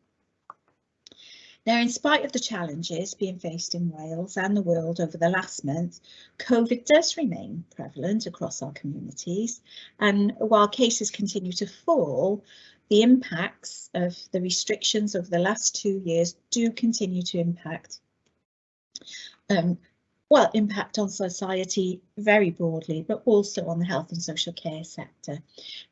Now, in spite of the challenges being faced in Wales and the world over the last month, COVID does remain prevalent across our communities, and while cases continue to fall, the impacts of the restrictions over the last 2 years do continue to impact on society very broadly, but also on the health and social care sector.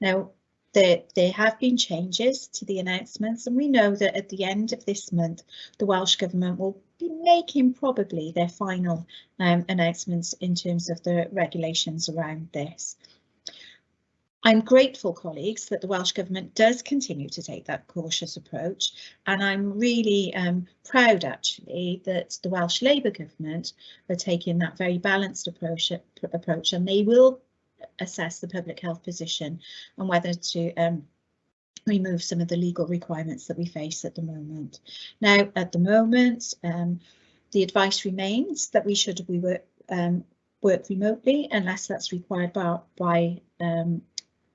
Now, There have been changes to the announcements, and we know that at the end of this month, the Welsh Government will be making probably their final announcements in terms of the regulations around this. I'm grateful, colleagues, that the Welsh Government does continue to take that cautious approach, and I'm really proud actually that the Welsh Labour Government are taking that very balanced approach, and they will assess the public health position and whether to remove some of the legal requirements that we face at the moment. Now, at the moment, the advice remains that we should work remotely unless that's required by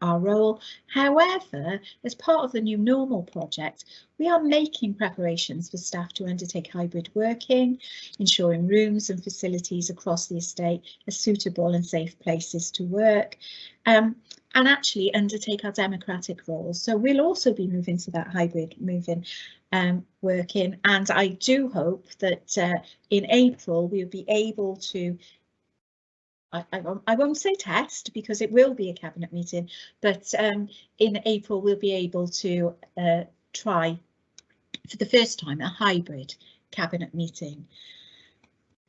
our role. However, as part of the New Normal project, we are making preparations for staff to undertake hybrid working, ensuring rooms and facilities across the estate are suitable and safe places to work, and actually undertake our democratic roles. So we'll also be moving to that hybrid working, and I do hope that in April we'll be able to, I won't say test because it will be a cabinet meeting, but in April we'll be able to try for the first time a hybrid cabinet meeting.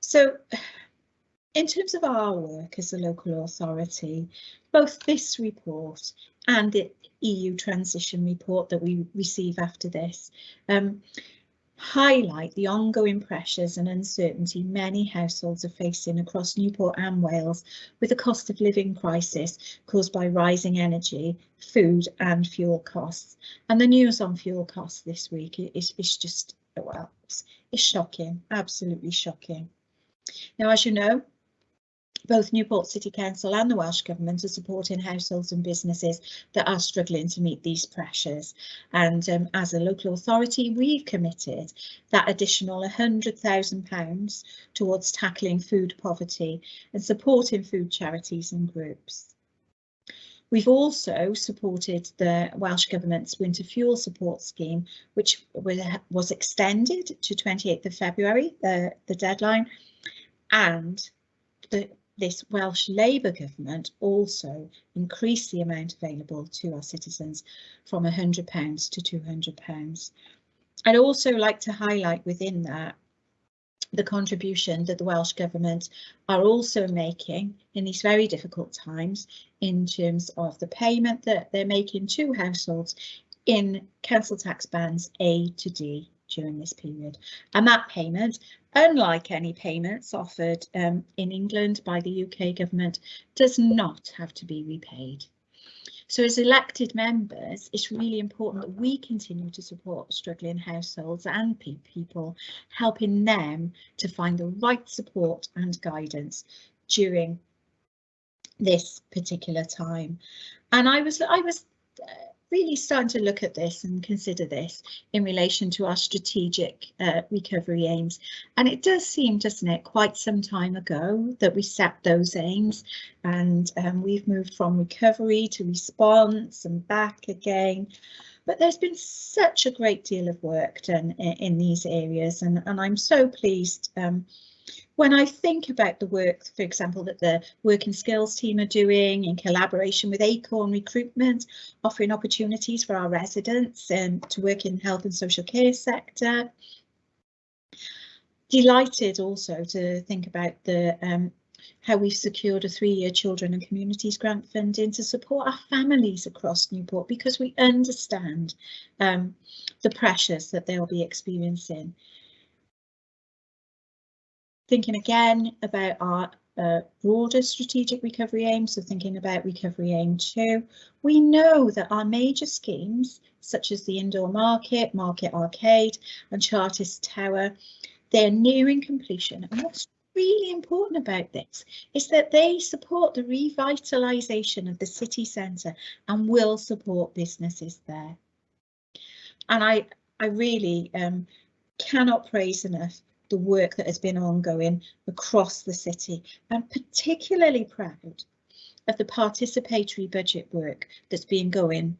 So in terms of our work as a local authority, both this report and the EU transition report that we receive after this highlight the ongoing pressures and uncertainty many households are facing across Newport and Wales with the cost of living crisis caused by rising energy, food and fuel costs. And the news on fuel costs this week is just, well, it's shocking, absolutely shocking. Now, as you know, both Newport City Council and the Welsh Government are supporting households and businesses that are struggling to meet these pressures. And as a local authority, we've committed that additional £100,000 towards tackling food poverty and supporting food charities and groups. We've also supported the Welsh Government's winter fuel support scheme, which was extended to 28th of February, the deadline, and this Welsh Labour Government also increased the amount available to our citizens from £100 to £200. I'd also like to highlight within that the contribution that the Welsh Government are also making in these very difficult times in terms of the payment that they're making to households in council tax bands A to D during this period. And that payment, unlike any payments offered in England by the UK government, does not have to be repaid. So as elected members, it's really important that we continue to support struggling households and people, helping them to find the right support and guidance during this particular time. And I was really starting to look at this and consider this in relation to our strategic recovery aims. And it does seem, doesn't it, quite some time ago that we set those aims, and we've moved from recovery to response and back again. But there's been such a great deal of work done in these areas, and I'm so pleased when I think about the work, for example, that the Working Skills team are doing in collaboration with Acorn Recruitment, offering opportunities for our residents to work in health and social care sector. Delighted also to think about the how we've secured a 3-year Children and Communities grant funding to support our families across Newport, because we understand the pressures that they'll be experiencing. Thinking again about our broader strategic recovery aims, so thinking about Recovery Aim 2, we know that our major schemes, such as the Indoor Market, Market Arcade and Chartist Tower, they're nearing completion. And what's really important about this is that they support the revitalisation of the city centre and will support businesses there. And I really cannot praise enough the work that has been ongoing across the city. I'm particularly proud of the participatory budget work that's been going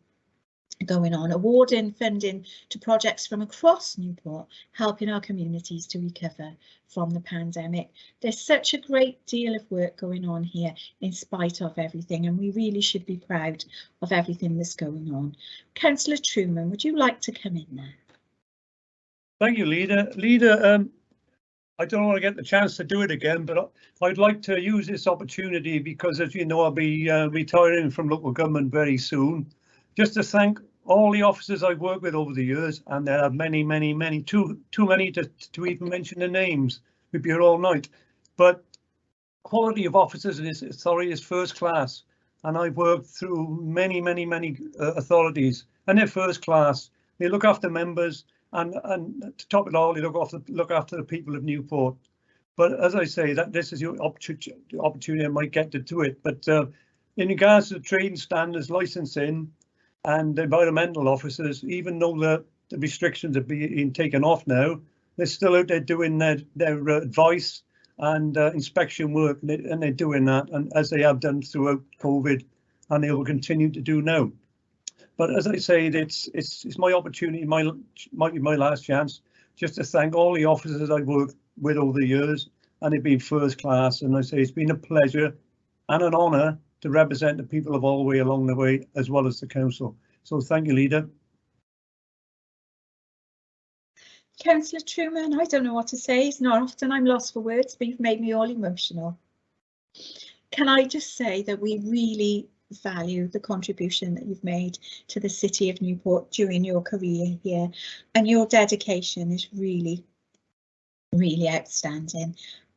going on, awarding funding to projects from across Newport, helping our communities to recover from the pandemic. There's such a great deal of work going on here in spite of everything, and we really should be proud of everything that's going on. Councillor Truman, would you like to come in there? Thank you, Leader. Leader, I don't want to get the chance to do it again, but I'd like to use this opportunity because, as you know, I'll be retiring from local government very soon, just to thank all the officers I've worked with over the years, and there are many, too many to even mention the names. We'd be here all night. But quality of officers in this authority is first class, and I've worked through many authorities, and they're first class. They look after members, and to top it all, they look after the people of Newport. But as I say, that this is your opportunity I might get to do it. But in regards to the trading standards, licensing, and environmental officers, even though the restrictions are being taken off now, they're still out there doing their advice and inspection work, and they're doing that, and as they have done throughout COVID, and they will continue to do now. But as I say, it's my opportunity, might be my last chance, just to thank all the officers I've worked with over the years, and they've been first class. And I say it's been a pleasure and an honour to represent the people of Allway along the way, as well as the council. So thank you, Leader. Councillor Truman, I don't know what to say. It's not often I'm lost for words, but you've made me all emotional. Can I just say that we really value the contribution that you've made to the City of Newport during your career here, and your dedication is really outstanding.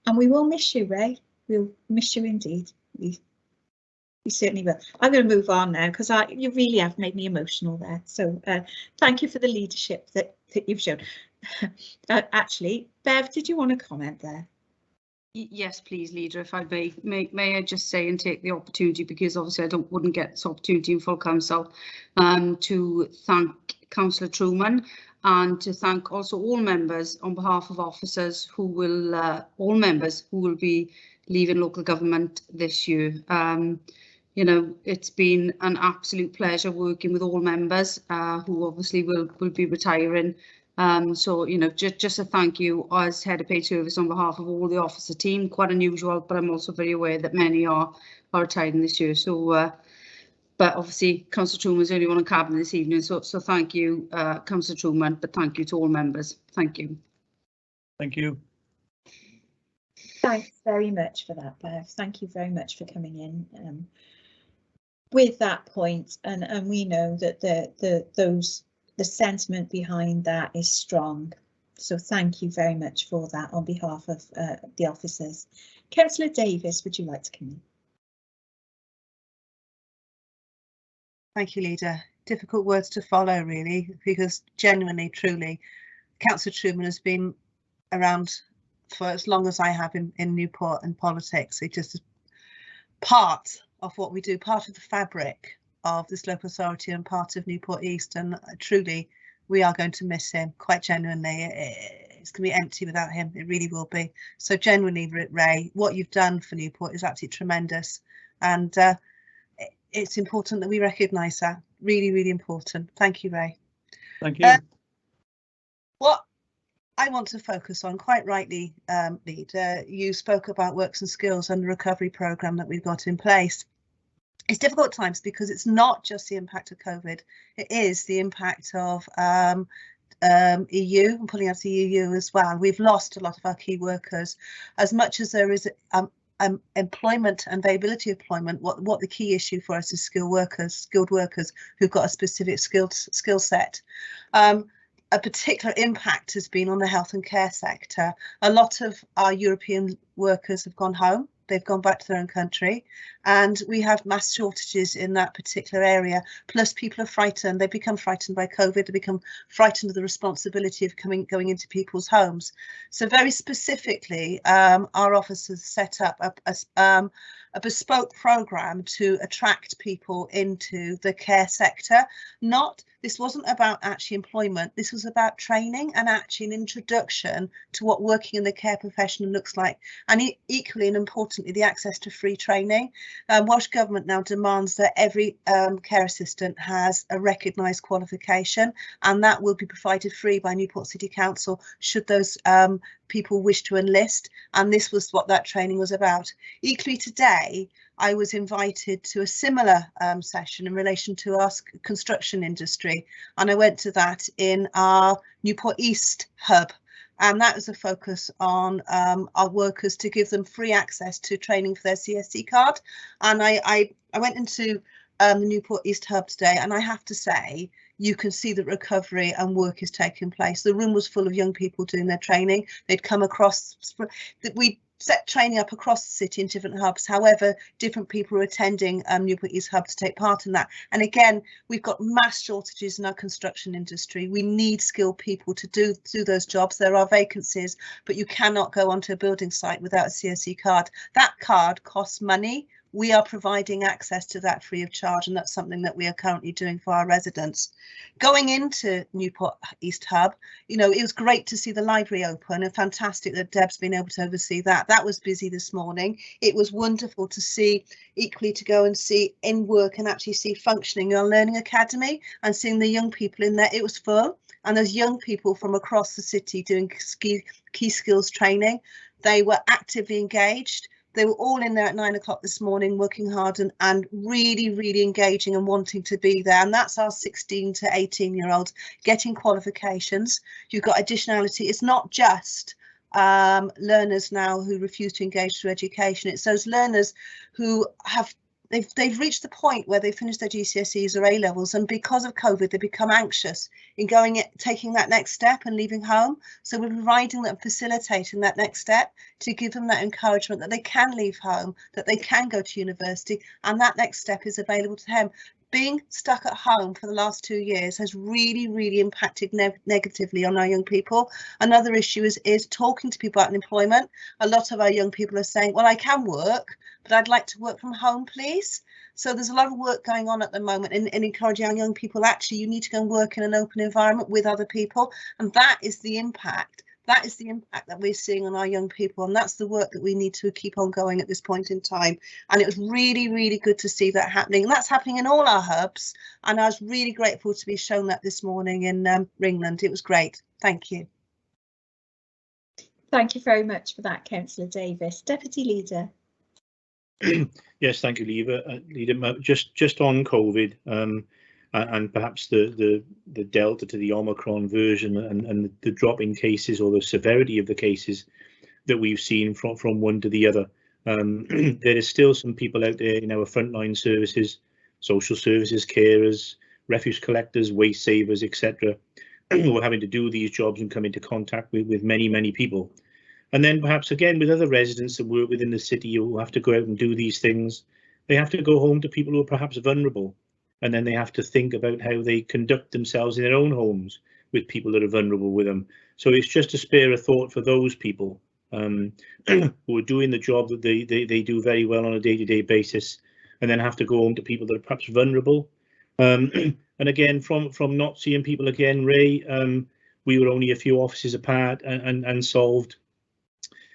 And we will miss you, Ray. We'll miss you indeed. We certainly will. I'm going to move on now because you really have made me emotional there. So thank you for the leadership that you've shown. Actually, Bev, did you want to comment there? Yes, please, Leader, if I may I just say and take the opportunity, because obviously I wouldn't get this opportunity in full council, to thank Councillor Truman, and to thank also all members on behalf of officers who will, all members who will be leaving local government this year. You know, it's been an absolute pleasure working with all members who obviously will be retiring. So, you know, just a thank you as Head of Paid Service on behalf of all the officer team. Quite unusual, but I'm also very aware that many are retiring this year. So, but obviously, Councillor Truman is the only one in Cabinet this evening. So thank you, Councillor Truman, but thank you to all members. Thank you. Thank you. Thanks very much for that, Bev. Thank you very much for coming in with that point, and we know that the sentiment behind that is strong. So thank you very much for that on behalf of the officers. Councillor Davis, would you like to come in? Thank you, Leader. Difficult words to follow, really, because genuinely, truly, Councillor Truman has been around for as long as I have in Newport and politics. It just is part of what we do, part of the fabric of this local authority and part of Newport East, and truly we are going to miss him, quite genuinely. It's going to be empty without him, it really will be. So genuinely, Ray, what you've done for Newport is absolutely tremendous, and it's important that we recognise that. Really important. Thank you, Ray. Thank you. What I want to focus on, quite rightly, Leader, you spoke about works and skills and the recovery programme that we've got in place. It's difficult times because it's not just the impact of COVID, it is the impact of EU and pulling out the EU as well. We've lost a lot of our key workers. As much as there is employment and availability of employment, what the key issue for us is skilled workers who've got a specific skill set. A particular impact has been on the health and care sector. A lot of our European workers have gone home. They've gone back to their own country, and we have mass shortages in that particular area. Plus, people are frightened. They become frightened by COVID. They become frightened of the responsibility of going into people's homes. So very specifically, our officers set up a bespoke programme to attract people into the care sector. Not This wasn't about actually employment. This was about training and actually an introduction to what working in the care profession looks like. And equally and importantly, the access to free training. Welsh Government now demands that every care assistant has a recognised qualification, and that will be provided free by Newport City Council should those people wish to enlist. And this was what that training was about. Equally today, I was invited to a similar session in relation to our construction industry, and I went to that in our Newport East hub, and that was a focus on our workers to give them free access to training for their CSC card. And I went into the Newport East hub today, and I have to say, you can see that recovery and work is taking place. The room was full of young people doing their training. They'd come across, we set training up across the city in different hubs. However, different people are attending Newport East hub to take part in that. And again, we've got mass shortages in our construction industry. We need skilled people to do those jobs. There are vacancies, but you cannot go onto a building site without a CSC card. That card costs money. We are providing access to that free of charge, and that's something that we are currently doing for our residents. Going into Newport East Hub, you know, it was great to see the library open, and fantastic that Deb's been able to oversee that. That was busy this morning. It was wonderful to see, equally to go and see in work and actually see functioning our learning academy and seeing the young people in there. It was full, and there's young people from across the city doing key skills training. They were actively engaged. They were all in there at 9 o'clock this morning, working hard and really engaging and wanting to be there. And that's our 16 to 18-year-olds getting qualifications. You've got additionality. It's not just learners now who refuse to engage through education. It's those learners who have they've reached the point where they finished their GCSEs or A levels, and because of COVID, they become anxious in taking that next step and leaving home. So we're providing them, facilitating that next step to give them that encouragement that they can leave home, that they can go to university, and that next step is available to them. Being stuck at home for the last 2 years has really impacted negatively on our young people. Another issue is talking to people about employment. A lot of our young people are saying, well, I can work, but I'd like to work from home, please. So there's a lot of work going on at the moment in encouraging our young people, actually, you need to go and work in an open environment with other people. And that is the impact. That is the impact that we're seeing on our young people, and that's the work that we need to keep on going at this point in time. And it was really good to see that happening, and that's happening in all our hubs. And I was really grateful to be shown that this morning in Ringland. It was great. Thank you. Thank you very much for that, Councillor Davis. Deputy Leader. Yes, thank you, Leader. Just on COVID, and perhaps the delta to the Omicron version and the drop in cases or the severity of the cases that we've seen from one to the other. There is still some people out there in our frontline services, social services, carers, refuse collectors, waste savers, etc., who are having to do these jobs and come into contact with many people. And then perhaps again with other residents that work within the city who have to go out and do these things, they have to go home to people who are perhaps vulnerable. And then they have to think about how they conduct themselves in their own homes with people that are vulnerable with them. So it's just to spare a thought for those people who are doing the job that they do very well on a day-to-day basis, and then have to go home to people that are perhaps vulnerable. And again, from not seeing people again, Ray, we were only a few offices apart and solved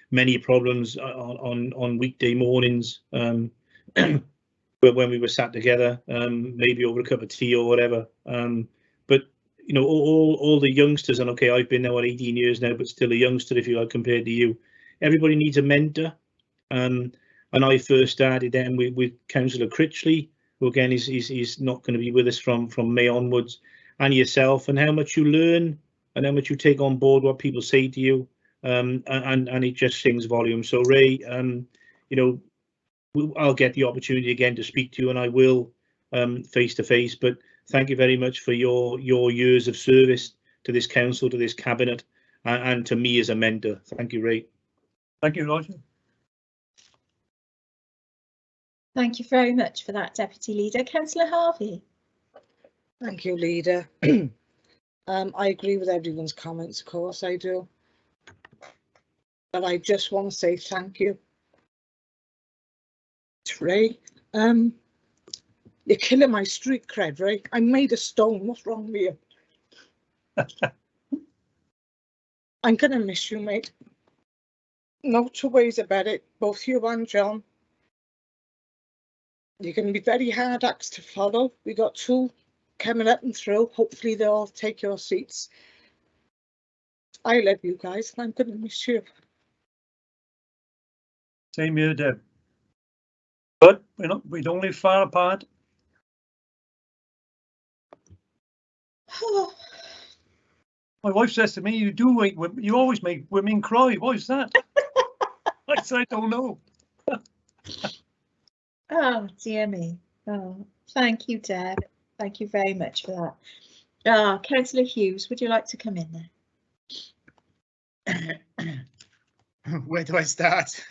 many problems on weekday mornings. But when we were sat together, maybe over a cup of tea or whatever. But you know, all the youngsters, and okay, I've been there 18 years now, but still a youngster if you like compared to you. Everybody needs a mentor. And I first started then with Councillor Critchley, who again is not going to be with us from May onwards, and yourself, and how much you learn and how much you take on board what people say to you. And it just sings volumes. So Ray, you know, I'll get the opportunity again to speak to you, and I will face to face. But thank you very much for your years of service to this council, to this cabinet, and to me as a mentor. Thank you, Ray. Thank you, Roger. Thank you very much for that, Deputy Leader. Councillor Harvey. Thank you, Leader. I agree with everyone's comments, of course I do. But I just want to say thank you. Ray, You're killing my street cred, right? I'm made of stone. What's wrong with you? I'm going to miss you, mate. No two ways about it, both you and John. You're going to be very hard acts to follow. We got 2 coming up and through. Hopefully they'll all take your seats. I love you guys, and I'm going to miss you. Same here, Deb. But we don't live far apart. My wife says to me, you always make women cry. Why is that? I said, I don't know. Oh, dear me. Oh, thank you, Deb. Thank you very much for that. Councillor Hughes, would you like to come in there? Where do I start?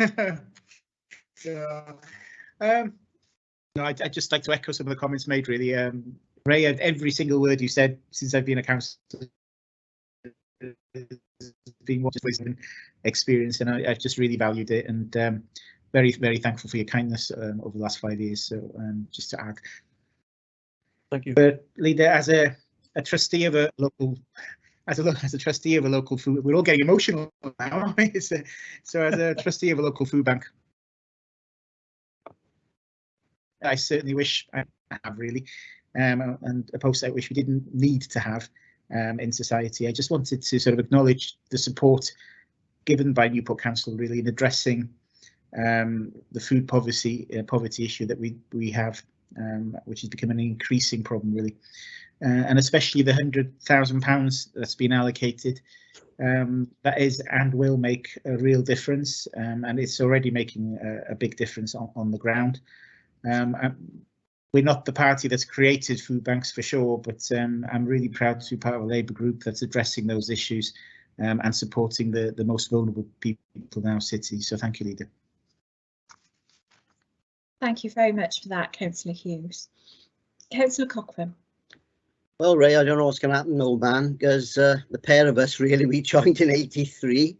No, I'd just like to echo some of the comments made, really. Ray, every single word you said since I've been a councillor has been what experience, and I've just really valued it, and very, very thankful for your kindness over the last 5 years. So just to add. Thank you. But leader, as a trustee of a local, as a trustee of a local food, we're all getting emotional now, aren't we? So as a trustee of a local food bank, I certainly wish I have, really, and a post I wish we didn't need to have in society. I just wanted to sort of acknowledge the support given by Newport Council, really, in addressing the food poverty issue that we have, which has become an increasing problem, really, and especially the £100,000 that's been allocated. That is and will make a real difference, and it's already making a big difference on the ground. We're not the party that's created food banks for sure, but I'm really proud to be part of a Labour group that's addressing those issues and supporting the most vulnerable people in our city. So thank you, Leader. Thank you very much for that, Councillor Hughes. Councillor Cochrane. Well, Ray, I don't know what's going to happen, old man, because the pair of us, really, we joined in '83.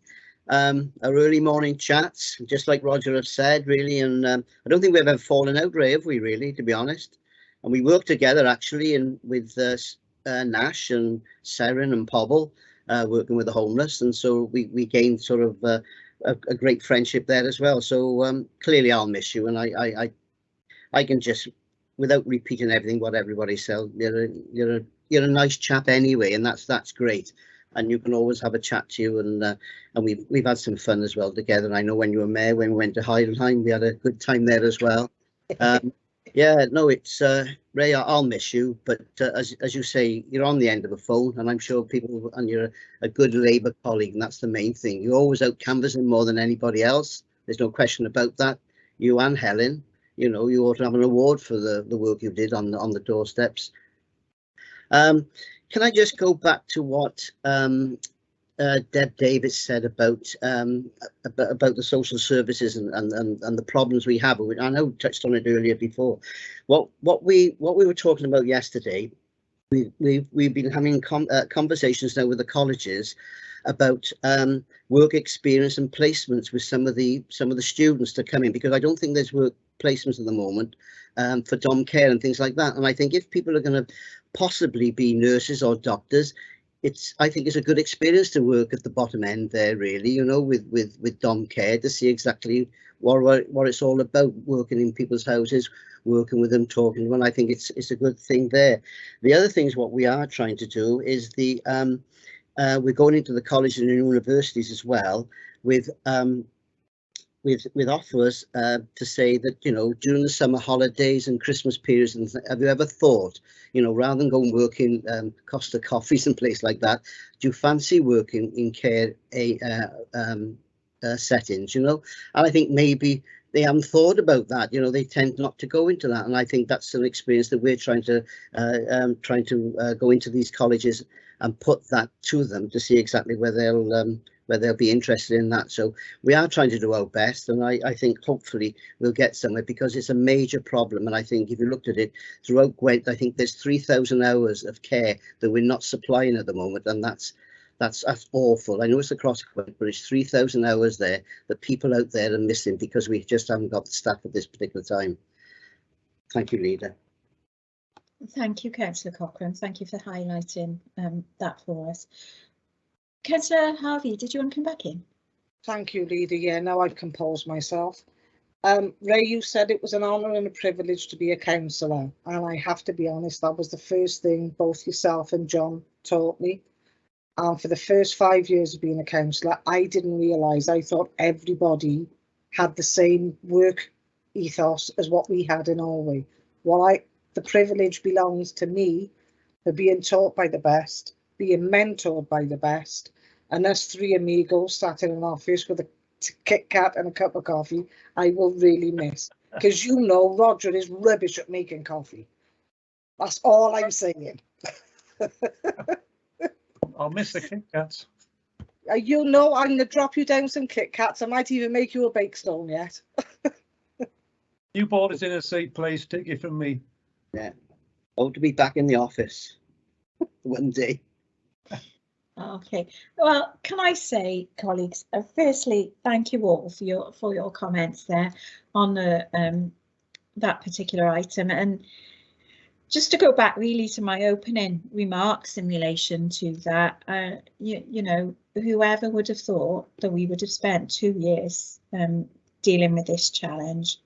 Our early morning chats, just like Roger have said, really, and I don't think we've ever fallen out, Ray, have we, really, to be honest? And we worked together, actually, with Nash and Seren and Pobble, working with the homeless, and so we gained sort of a great friendship there as well. So clearly I'll miss you, and I can just, without repeating everything what everybody said, you're a nice chap anyway, and that's great. And you can always have a chat to you, and we've had some fun as well together. And I know when you were mayor, when we went to Heidenheim, we had a good time there as well. Yeah, no, it's Ray, I'll miss you, but as you say, you're on the end of the phone, and I'm sure people, and you're a good Labour colleague, and that's the main thing. You're always out canvassing more than anybody else. There's no question about that. You and Helen, you know, you ought to have an award for the work you did on the doorsteps. Can I just go back to what Deb Davis said about the social services and the problems we have? I know we touched on it earlier before. What we were talking about yesterday, we've been having conversations now with the colleges about work experience and placements with some of the students to come in, because I don't think there's work placements at the moment for dom care and things like that. And I think if people are going to possibly be nurses or doctors, I think it's a good experience to work at the bottom end there, really, you know, with dom care, to see exactly what it's all about, working in people's houses, working with them, talking to them. And I think it's a good thing there. The other thing is what we are trying to do is we're going into the colleges and universities as well with offers to say that, you know, during the summer holidays and Christmas periods, and have you ever thought, you know, rather than go and work in Costa Coffees and places like that, do you fancy working in care settings, you know? And I think maybe they haven't thought about that, you know, they tend not to go into that. And I think that's an experience that we're trying to go into these colleges and put that to them to see exactly where they'll be interested in that. So we are trying to do our best, and I think hopefully we'll get somewhere, because it's a major problem. And I think if you looked at it throughout Gwent, I think there's 3,000 hours of care that we're not supplying at the moment, and that's awful. I know it's across Gwent, but it's 3,000 hours there that people out there are missing because we just haven't got the staff at this particular time. Thank you, Leader. Thank you, Councillor Cochrane. Thank you for highlighting that for us. Councillor Harvey, did you want to come back in? Thank you, Leader. Yeah, now I've composed myself. Ray, you said it was an honour and a privilege to be a councillor, and I have to be honest, that was the first thing both yourself and John taught me. And for the first 5 years of being a councillor, I didn't realise, I thought everybody had the same work ethos as what we had in Norway. The privilege belongs to me for being taught by the best, being mentored by the best, and us three amigos sat in an office with a Kit Kat and a cup of coffee, I will really miss. Because you know Roger is rubbish at making coffee. That's all I'm saying. I'll miss the Kit Kats. You know I'm going to drop you down some Kit Kats. I might even make you a bake stone yet. Newport is in a safe place. Take it from me. Yeah. Hope to be back in the office one day. Okay, well, can I say, colleagues, firstly, thank you all for your comments there on the that particular item, and just to go back really to my opening remarks in relation to that, you know, whoever would have thought that we would have spent 2 years dealing with this challenge,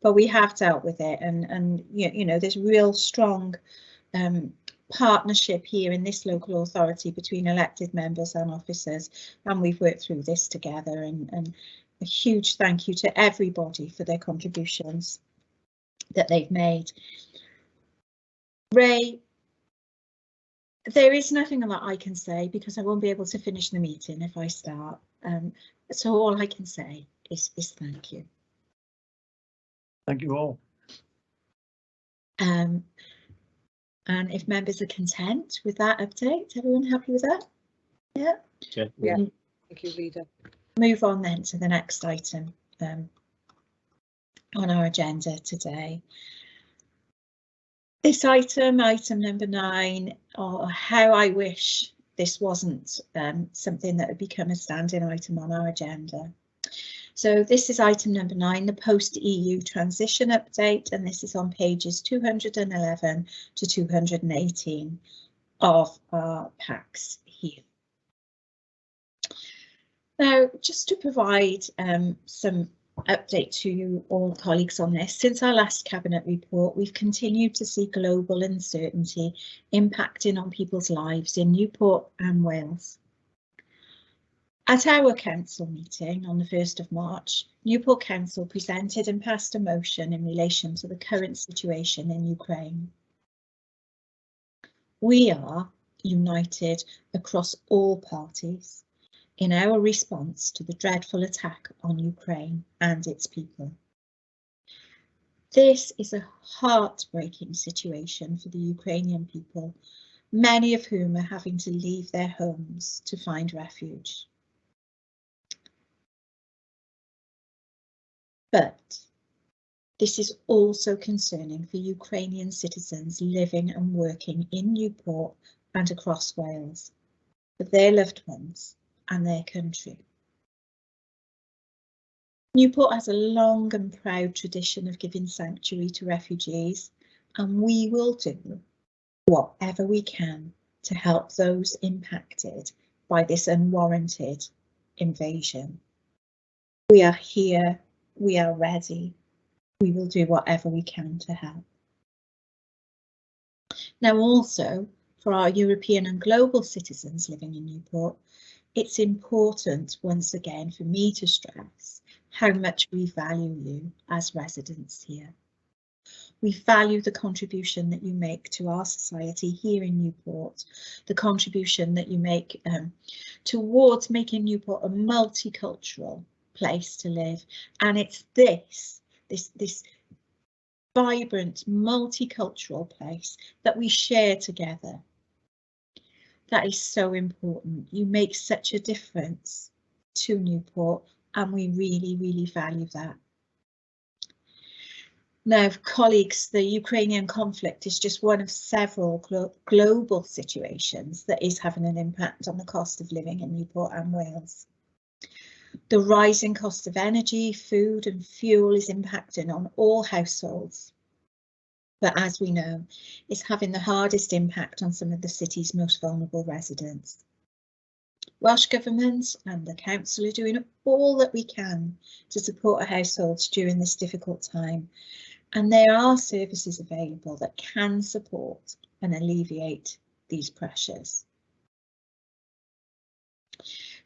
but we have dealt with it, and you know, there's real strong partnership here in this local authority between elected members and officers, and we've worked through this together, and a huge thank you to everybody for their contributions that they've made. Ray, there is nothing that I can say because I won't be able to finish the meeting if I start, so all I can say is thank you. Thank you all. And if members are content with that update, everyone happy with that? Yeah. Yeah. Thank you, Leader. Move on then to the next item on our agenda today. This item number 9, or how I wish this wasn't something that had become a standing item on our agenda. So this is item number 9, the post-EU transition update, and this is on pages 211 to 218 of our packs here. Now, just to provide some update to you all colleagues on this, since our last cabinet report, we've continued to see global uncertainty impacting on people's lives in Newport and Wales. At our council meeting on the 1st of March, Newport Council presented and passed a motion in relation to the current situation in Ukraine. We are united across all parties in our response to the dreadful attack on Ukraine and its people. This is a heartbreaking situation for the Ukrainian people, many of whom are having to leave their homes to find refuge. But this is also concerning for Ukrainian citizens living and working in Newport and across Wales, for their loved ones and their country. Newport has a long and proud tradition of giving sanctuary to refugees, and we will do whatever we can to help those impacted by this unwarranted invasion. We are here, we are ready, we will do whatever we can to help. Now also, for our European and global citizens living in Newport, it's important once again for me to stress how much we value you as residents here. We value the contribution that you make to our society here in Newport, the contribution that you make towards making Newport a multicultural place to live, and it's this vibrant multicultural place that we share together. That is so important. You make such a difference to Newport, and we really, really value that. Now, colleagues, the Ukrainian conflict is just one of several global situations that is having an impact on the cost of living in Newport and Wales. The rising cost of energy, food and fuel is impacting on all households. but as we know, is having the hardest impact on some of the city's most vulnerable residents. Welsh Government and the Council are doing all that we can to support our households during this difficult time, and there are services available that can support and alleviate these pressures.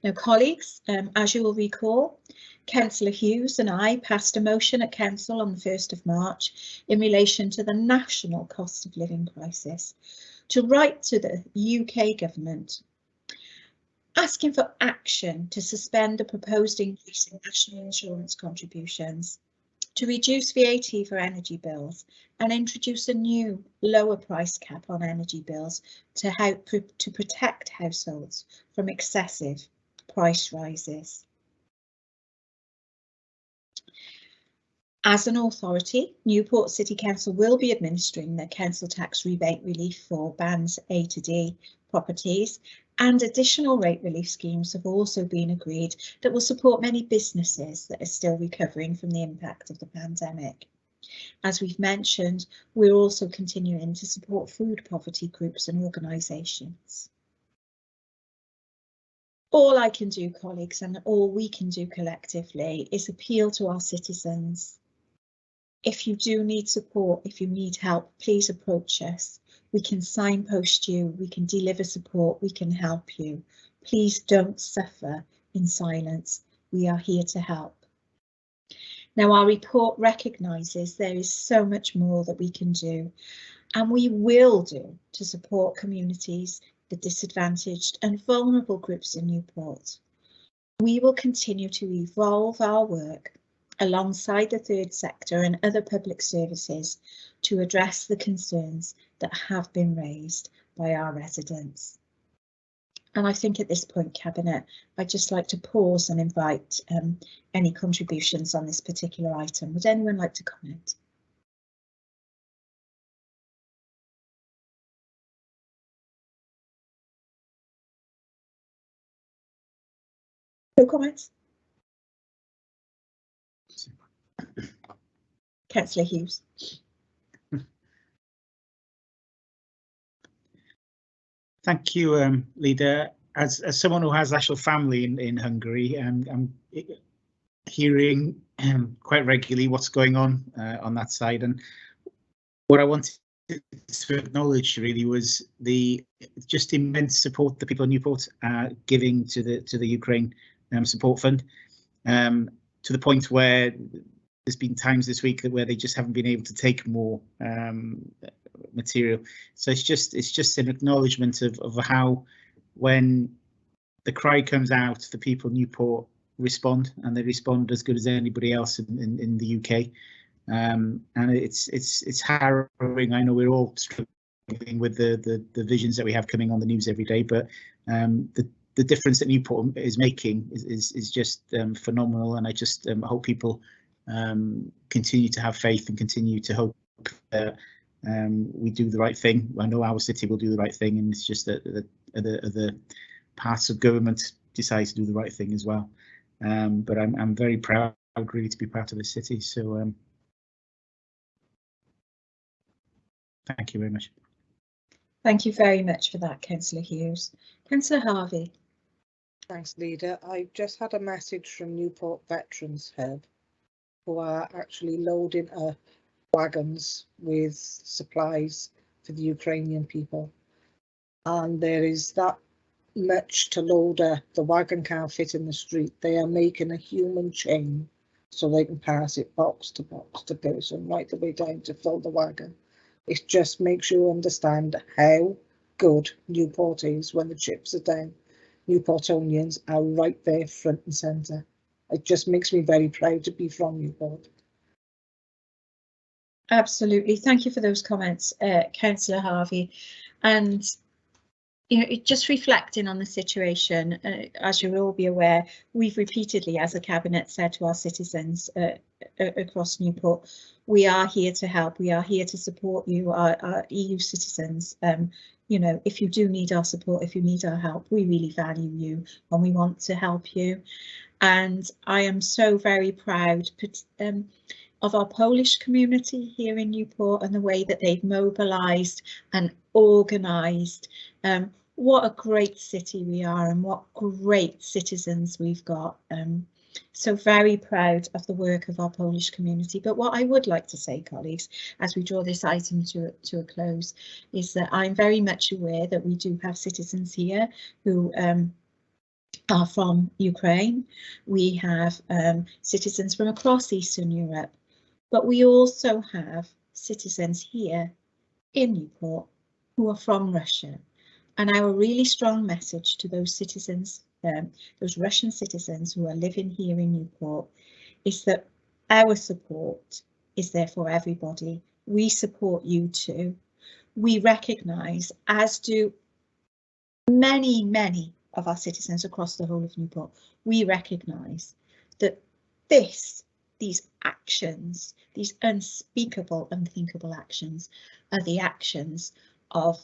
Now, colleagues, as you will recall, Councillor Hughes and I passed a motion at Council on the 1st of March in relation to the national cost of living crisis to write to the UK Government asking for action to suspend the proposed increase in national insurance contributions, to reduce VAT for energy bills and introduce a new lower price cap on energy bills to help to protect households from excessive price rises. As an authority, Newport City Council will be administering the council tax rebate relief for bands A to D properties, and additional rate relief schemes have also been agreed that will support many businesses that are still recovering from the impact of the pandemic. As we've mentioned, we're also continuing to support food poverty groups and organisations. All I can do, colleagues, and all we can do collectively is appeal to our citizens. If you do need support, if you need help, please approach us. We can signpost you, we can deliver support, we can help you. Please don't suffer in silence. We are here to help. Now, our report recognises there is so much more that we can do, and we will do to support communities, the disadvantaged and vulnerable groups in Newport. We will continue to evolve our work alongside the third sector and other public services to address the concerns that have been raised by our residents. And I think at this point, Cabinet, I'd just like to pause and invite any contributions on this particular item. Would anyone like to comment? No comments? Councillor Hughes. Thank you, Leader. As someone who has actual family in Hungary, I'm hearing quite regularly what's going on that side, and what I wanted to acknowledge really was the just immense support the people of Newport are giving to the Ukraine support fund, to the point where there's been times this week where they just haven't been able to take more material. So it's just an acknowledgement of how, when the cry comes out, the people of Newport respond, and they respond as good as anybody else in the UK. And it's harrowing. I know we're all struggling with the visions that we have coming on the news every day, but the difference that Newport is making is just phenomenal, and I just hope people continue to have faith and continue to hope that we do the right thing. I know our city will do the right thing, and it's just that the parts of government decide to do the right thing as well. But I'm very proud really to be part of this city. So thank you very much. Thank you very much for that, Councillor Hughes. Councillor Harvey. Thanks, Leader. I just had a message from Newport Veterans Hub, who are actually loading up wagons with supplies for the Ukrainian people. And there is that much to load up. The wagon can't fit in the street. They are making a human chain so they can pass it box to box to person right the way down to fill the wagon. It just makes you understand how good Newport is when the chips are down. Newportonians are right there front and centre. It just makes me very proud to be from Newport. Absolutely. Thank you for those comments, Councillor Harvey. And you know, just reflecting on the situation, as you'll all be aware, we've repeatedly, as a Cabinet, said to our citizens across Newport, we are here to help. We are here to support you, our EU citizens. You know, if you do need our support, if you need our help, we really value you and we want to help you. And I am so very proud of our Polish community here in Newport and the way that they've mobilised and organised. What a great city we are and what great citizens we've got. So very proud of the work of our Polish community. But what I would like to say, colleagues, as we draw this item to a close, is that I'm very much aware that we do have citizens here who are from Ukraine. We have citizens from across Eastern Europe, but we also have citizens here in Newport who are from Russia. And our really strong message to those citizens, those Russian citizens who are living here in Newport, is that our support is there for everybody. We support you too. We recognise, as do many, many of our citizens across the whole of Newport, we recognise that these actions, these unspeakable, unthinkable actions, are the actions of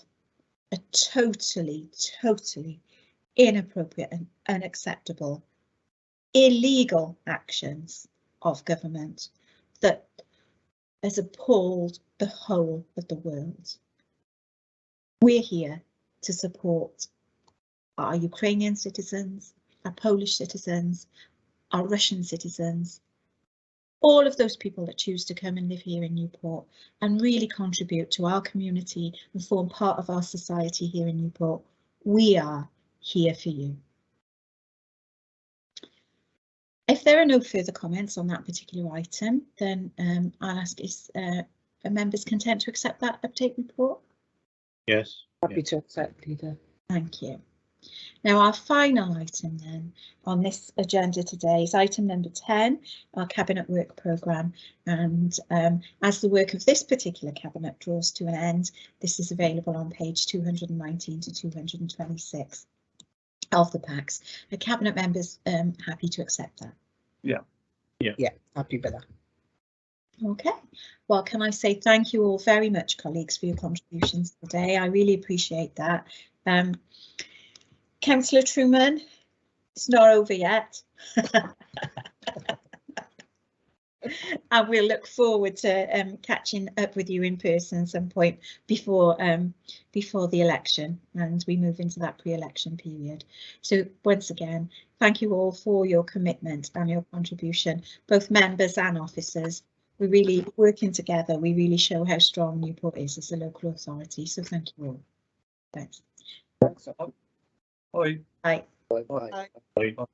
a totally inappropriate and unacceptable, illegal actions of government that has appalled the whole of the world. We're here to support our Ukrainian citizens, our Polish citizens, our Russian citizens, all of those people that choose to come and live here in Newport and really contribute to our community and form part of our society here in Newport. We are here for you. If there are no further comments on that particular item, then I'll ask, is a members content to accept that update report? Yes. Happy to accept, Leader. Thank you. Now, our final item then on this agenda today is item number 10, our Cabinet Work Programme. And as the work of this particular Cabinet draws to an end, this is available on page 219 to 226 of the packs. The Cabinet members happy to accept that? Yeah, happy with that. Okay, well, can I say thank you all very much, colleagues, for your contributions today. I really appreciate that. Councillor Truman, it's not over yet. And we'll look forward to catching up with you in person at some point before the election, and we move into that pre-election period. So once again, thank you all for your commitment and your contribution, both members and officers. We're really working together. We really show how strong Newport is as a local authority. So thank you all. Thanks. Bye. Bye. Bye. Bye.